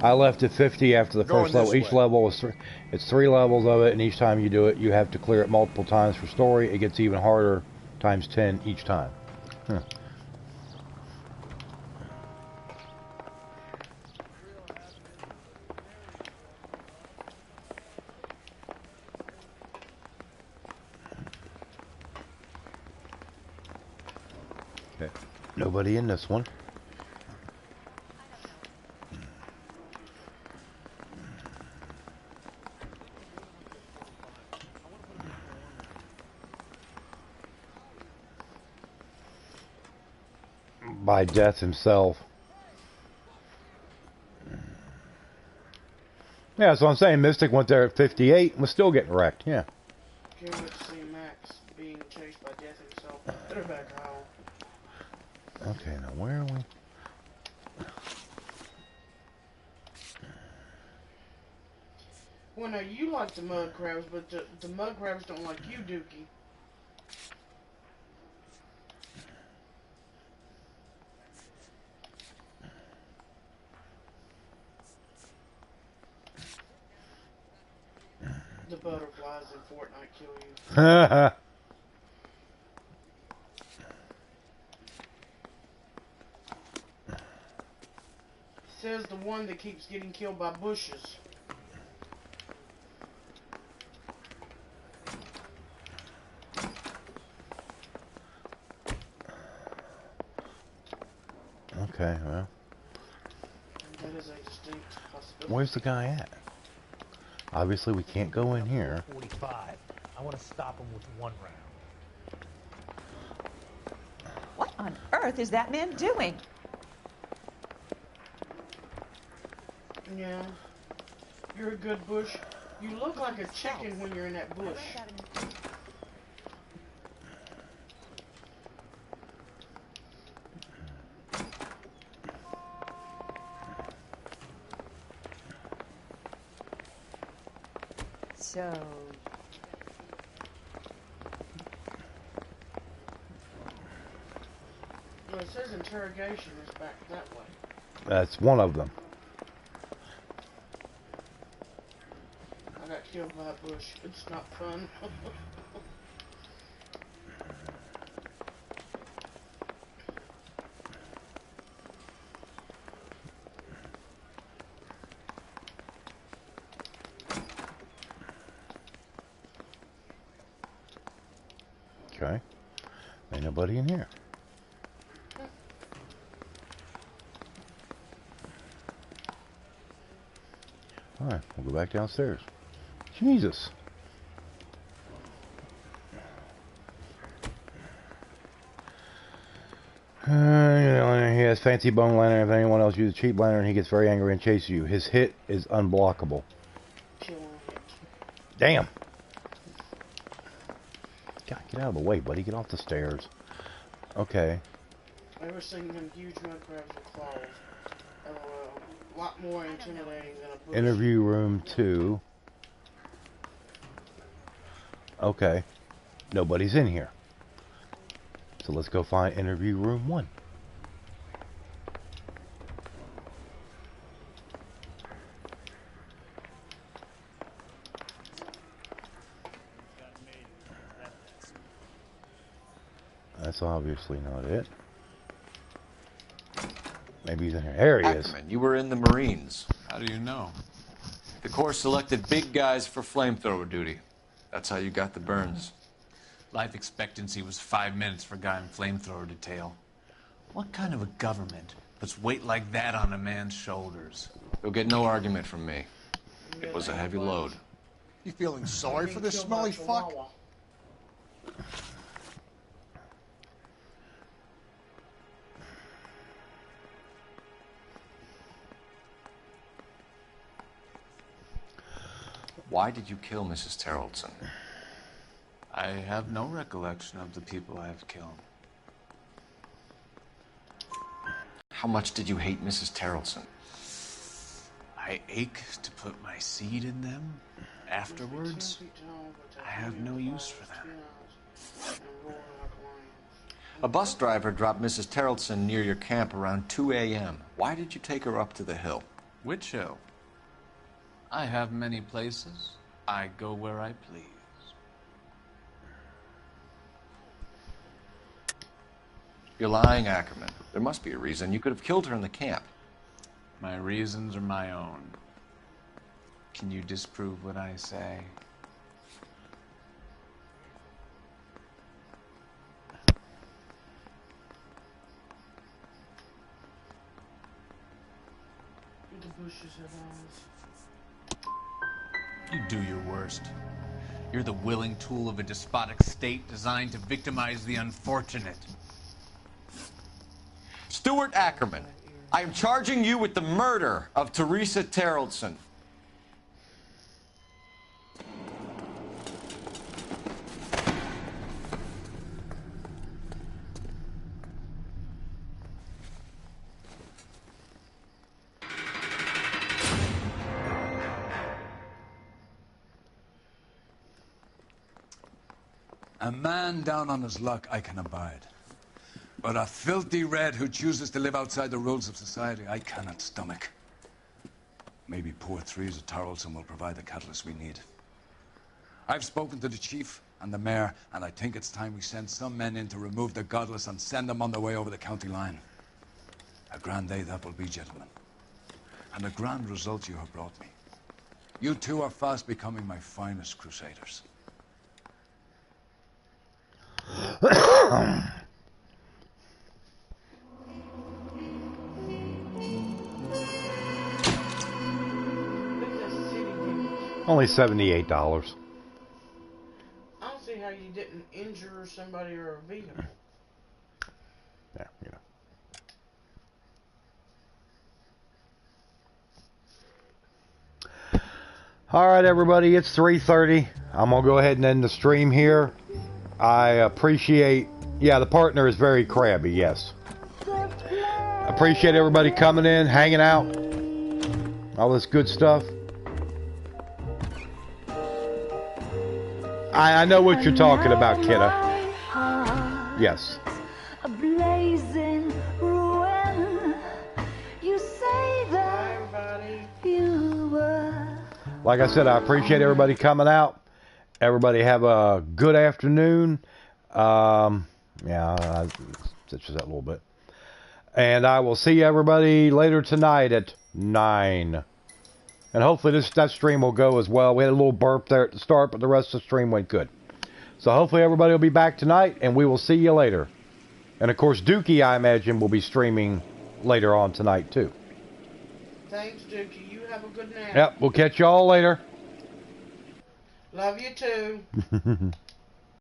I left at 50 after the first level. Each level is it's 3 levels of it, and each time you do it, you have to clear it multiple times for story. It gets even harder, times 10 each time. Huh. Okay. Nobody in this one. By Death himself. Yeah, so I'm saying Mystic went there at 58 and was still getting wrecked. Yeah. Can't wait to see Max being chased by Death himself. Put her back home. Okay, now where are we? Well, now you like the mud crabs, but the mud crabs don't like you, Dookie. The butterflies in Fortnite kill you. Says the one that keeps getting killed by bushes. Okay, well. That is a distinct possibility. Where's the guy at? Obviously, we can't go in here. 45. I want to stop him with 1 round. What on earth is that man doing? Yeah. You're a good bush. You look like a chicken when you're in that bush. So... Well, it says interrogation is back that way. That's one of them. I got killed by a bush. It's not fun. Okay. Ain't nobody in here. Alright, we'll go back downstairs. Jesus. He has fancy bone lantern. If anyone else uses cheap lantern, he gets very angry and chases you. His hit is unblockable. Damn. God, get out of the way, buddy. Get off the stairs. Okay. I ever seen them huge mud crabs with claws. A lot more intimidating than a bush. Interview room 2. Okay. Nobody's in here. So let's go find interview room 1. That's obviously not it. Maybe he's in here. There he is. Ackerman, you were in the Marines. How do you know? The Corps selected big guys for flamethrower duty. That's how you got the burns. Life expectancy was 5 minutes for a guy in flamethrower detail. What kind of a government puts weight like that on a man's shoulders? You'll get no argument from me. It was a heavy load. You feeling sorry for this smelly fuck? Why did you kill Mrs. Terrellson? I have no recollection of the people I have killed. How much did you hate Mrs. Terrellson? I ache to put my seed in them. Afterwards, I have no use for them. A bus driver dropped Mrs. Terrellson near your camp around 2 a.m. Why did you take her up to the hill? Which hill? I have many places. I go where I please. You're lying, Ackerman. There must be a reason. You could have killed her in the camp. My reasons are my own. Can you disprove what I say? The bushes have eyes. You do your worst. You're the willing tool of a despotic state designed to victimize the unfortunate. Stuart Ackerman, I am charging you with the murder of Teresa Terrellson. A man down on his luck I can abide. But a filthy red who chooses to live outside the rules of society, I cannot stomach. Maybe poor Teresa Terrellson will provide the catalyst we need. I've spoken to the chief and the mayor, and I think it's time we send some men in to remove the godless and send them on their way over the county line. A grand day that will be, gentlemen. And a grand result you have brought me. You two are fast becoming my finest crusaders. Only $78. I don't see how you didn't injure somebody or a vehicle. Yeah, you know. All right, everybody, it's 3:30. I'm gonna go ahead and end the stream here. I appreciate, yeah, the partner is very crabby, yes. Appreciate everybody coming in, hanging out, all this good stuff. I know what you're talking about, kidda. Yes. A blazing ruin. You say that you were. Like I said, I appreciate everybody coming out. Everybody have a good afternoon. Yeah, I stitches that a little bit. And I will see everybody later tonight at 9. And hopefully that stream will go as well. We had a little burp there at the start, but the rest of the stream went good. So hopefully everybody will be back tonight, and we will see you later. And of course, Dookie, I imagine, will be streaming later on tonight, too. Thanks, Dookie. You have a good night. Yep, we'll catch you all later. Love you, too.